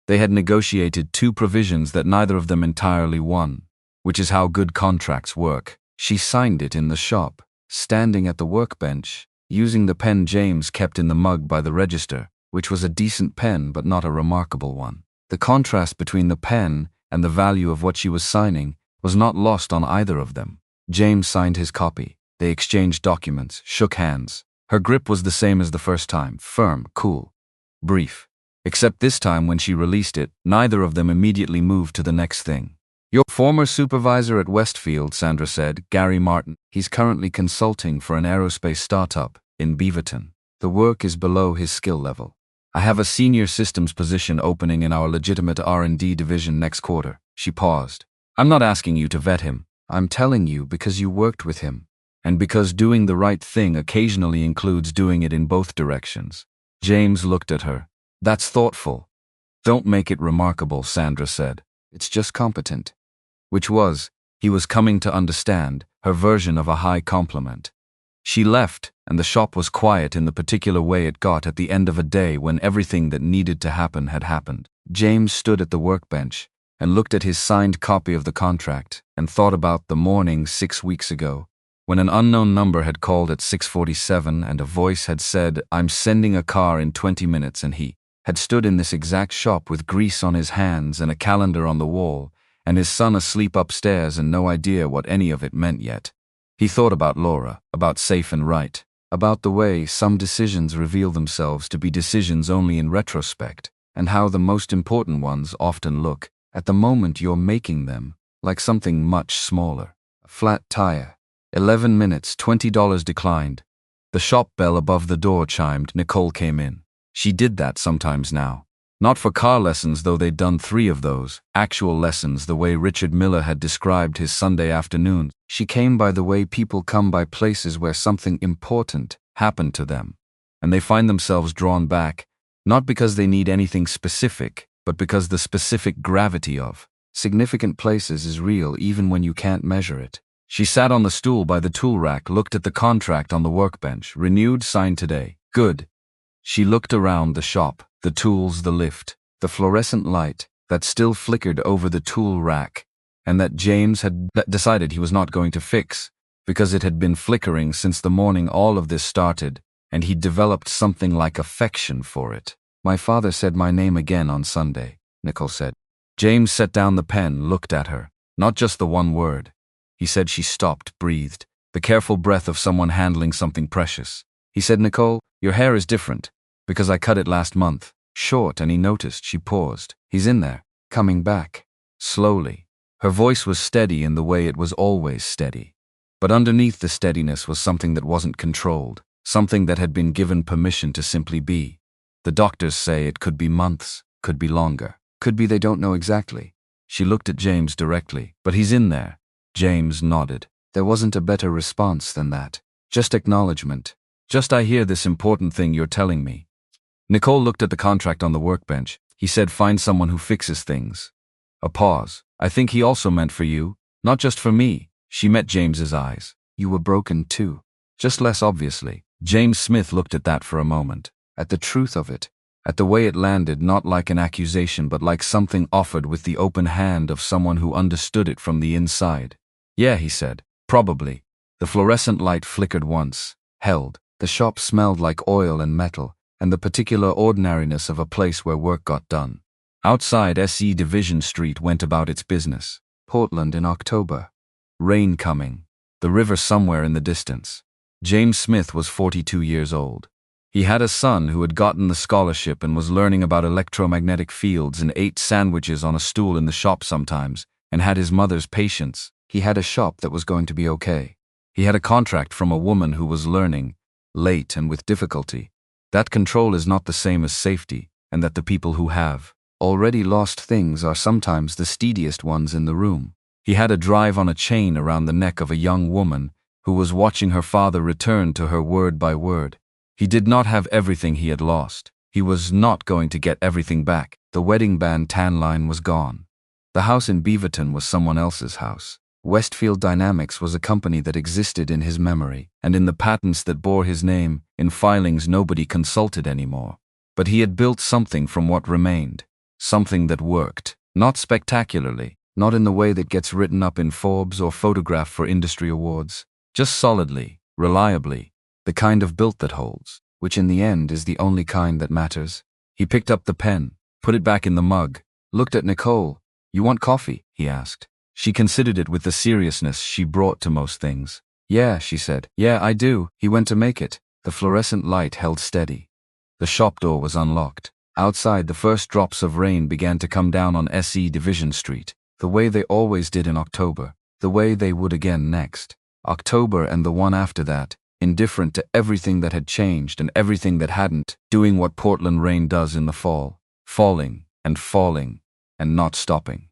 They had negotiated 2 provisions that neither of them entirely won, which is how good contracts work. She signed it in the shop, standing at the workbench, using the pen James kept in the mug by the register, which was a decent pen but not a remarkable one. The contrast between the pen and the value of what she was signing was not lost on either of them. James signed his copy. They exchanged documents, shook hands. Her grip was the same as the first time, firm, cool, brief. Except this time when she released it, neither of them immediately moved to the next thing. "Your former supervisor at Westfield," Sandra said, "Gary Martin. He's currently consulting for an aerospace startup in Beaverton. The work is below his skill level. I have a senior systems position opening in our legitimate R&D division next quarter." She paused. "I'm not asking you to vet him. I'm telling you because you worked with him. And because doing the right thing occasionally includes doing it in both directions." James looked at her. "That's thoughtful." "Don't make it remarkable," Sandra said. "It's just competent." Which was, he was coming to understand, her version of a high compliment. She left, and the shop was quiet in the particular way it got at the end of a day when everything that needed to happen had happened. James stood at the workbench and looked at his signed copy of the contract and thought about the morning 6 weeks ago, when an unknown number had called at 6:47 and a voice had said, "I'm sending a car in 20 minutes," and he had stood in this exact shop with grease on his hands and a calendar on the wall, and his son asleep upstairs and no idea what any of it meant yet. He thought about Laura, about safe and right, about the way some decisions reveal themselves to be decisions only in retrospect, and how the most important ones often look, at the moment you're making them, like something much smaller. A flat tire. 11 minutes, $20 declined. The shop bell above the door chimed. Nicole came in. She did that sometimes now. Not for car lessons, though they'd done 3 of those, actual lessons the way Richard Miller had described his Sunday afternoons. She came by the way people come by places where something important happened to them, and they find themselves drawn back, not because they need anything specific, but because the specific gravity of significant places is real even when you can't measure it. She sat on the stool by the tool rack, looked at the contract on the workbench. Renewed, signed today. Good. She looked around the shop, the tools, the lift, the fluorescent light that still flickered over the tool rack, and that James had decided he was not going to fix, because it had been flickering since the morning all of this started, and he'd developed something like affection for it. My father said my name again on Sunday, Nicole said. James set down the pen, looked at her. Not just the one word. He said she stopped, breathed, the careful breath of someone handling something precious. He said, Nicole, your hair is different, because I cut it last month. Short, and he noticed. She paused. He's in there, coming back. Slowly. Her voice was steady in the way it was always steady. But underneath the steadiness was something that wasn't controlled, something that had been given permission to simply be. The doctors say it could be months, could be longer, could be they don't know exactly. She looked at James directly. But he's in there. James nodded. There wasn't a better response than that. Just acknowledgement. Just, I hear this important thing you're telling me. Nicole looked at the contract on the workbench. He said, find someone who fixes things. A pause. I think he also meant for you, not just for me. She met James's eyes. You were broken too. Just less obviously. James Smith looked at that for a moment. At the truth of it. At the way it landed, not like an accusation but like something offered with the open hand of someone who understood it from the inside. Yeah, he said. Probably. The fluorescent light flickered once. Held. The shop smelled like oil and metal, and the particular ordinariness of a place where work got done. Outside, SE Division Street went about its business. Portland in October. Rain coming. The river somewhere in the distance. James Smith was 42 years old. He had a son who had gotten the scholarship and was learning about electromagnetic fields and ate sandwiches on a stool in the shop sometimes, and had his mother's patience. He had a shop that was going to be okay. He had a contract from a woman who was learning, late and with difficulty, that control is not the same as safety, and that the people who have already lost things are sometimes the steadiest ones in the room. He had a drive on a chain around the neck of a young woman who was watching her father return to her word by word. He did not have everything he had lost. He was not going to get everything back. The wedding band tan line was gone. The house in Beaverton was someone else's house. Westfield Dynamics was a company that existed in his memory, and in the patents that bore his name, in filings nobody consulted anymore. But he had built something from what remained. Something that worked. Not spectacularly. Not in the way that gets written up in Forbes or photographed for industry awards. Just solidly, reliably. The kind of built that holds, which in the end is the only kind that matters. He picked up the pen, put it back in the mug, looked at Nicole. You want coffee? He asked. She considered it with the seriousness she brought to most things. Yeah, she said. Yeah, I do. He went to make it. The fluorescent light held steady. The shop door was unlocked. Outside, the first drops of rain began to come down on SE Division Street, the way they always did in October, the way they would again next. October and the one after that, indifferent to everything that had changed and everything that hadn't, doing what Portland rain does in the fall, falling and not stopping.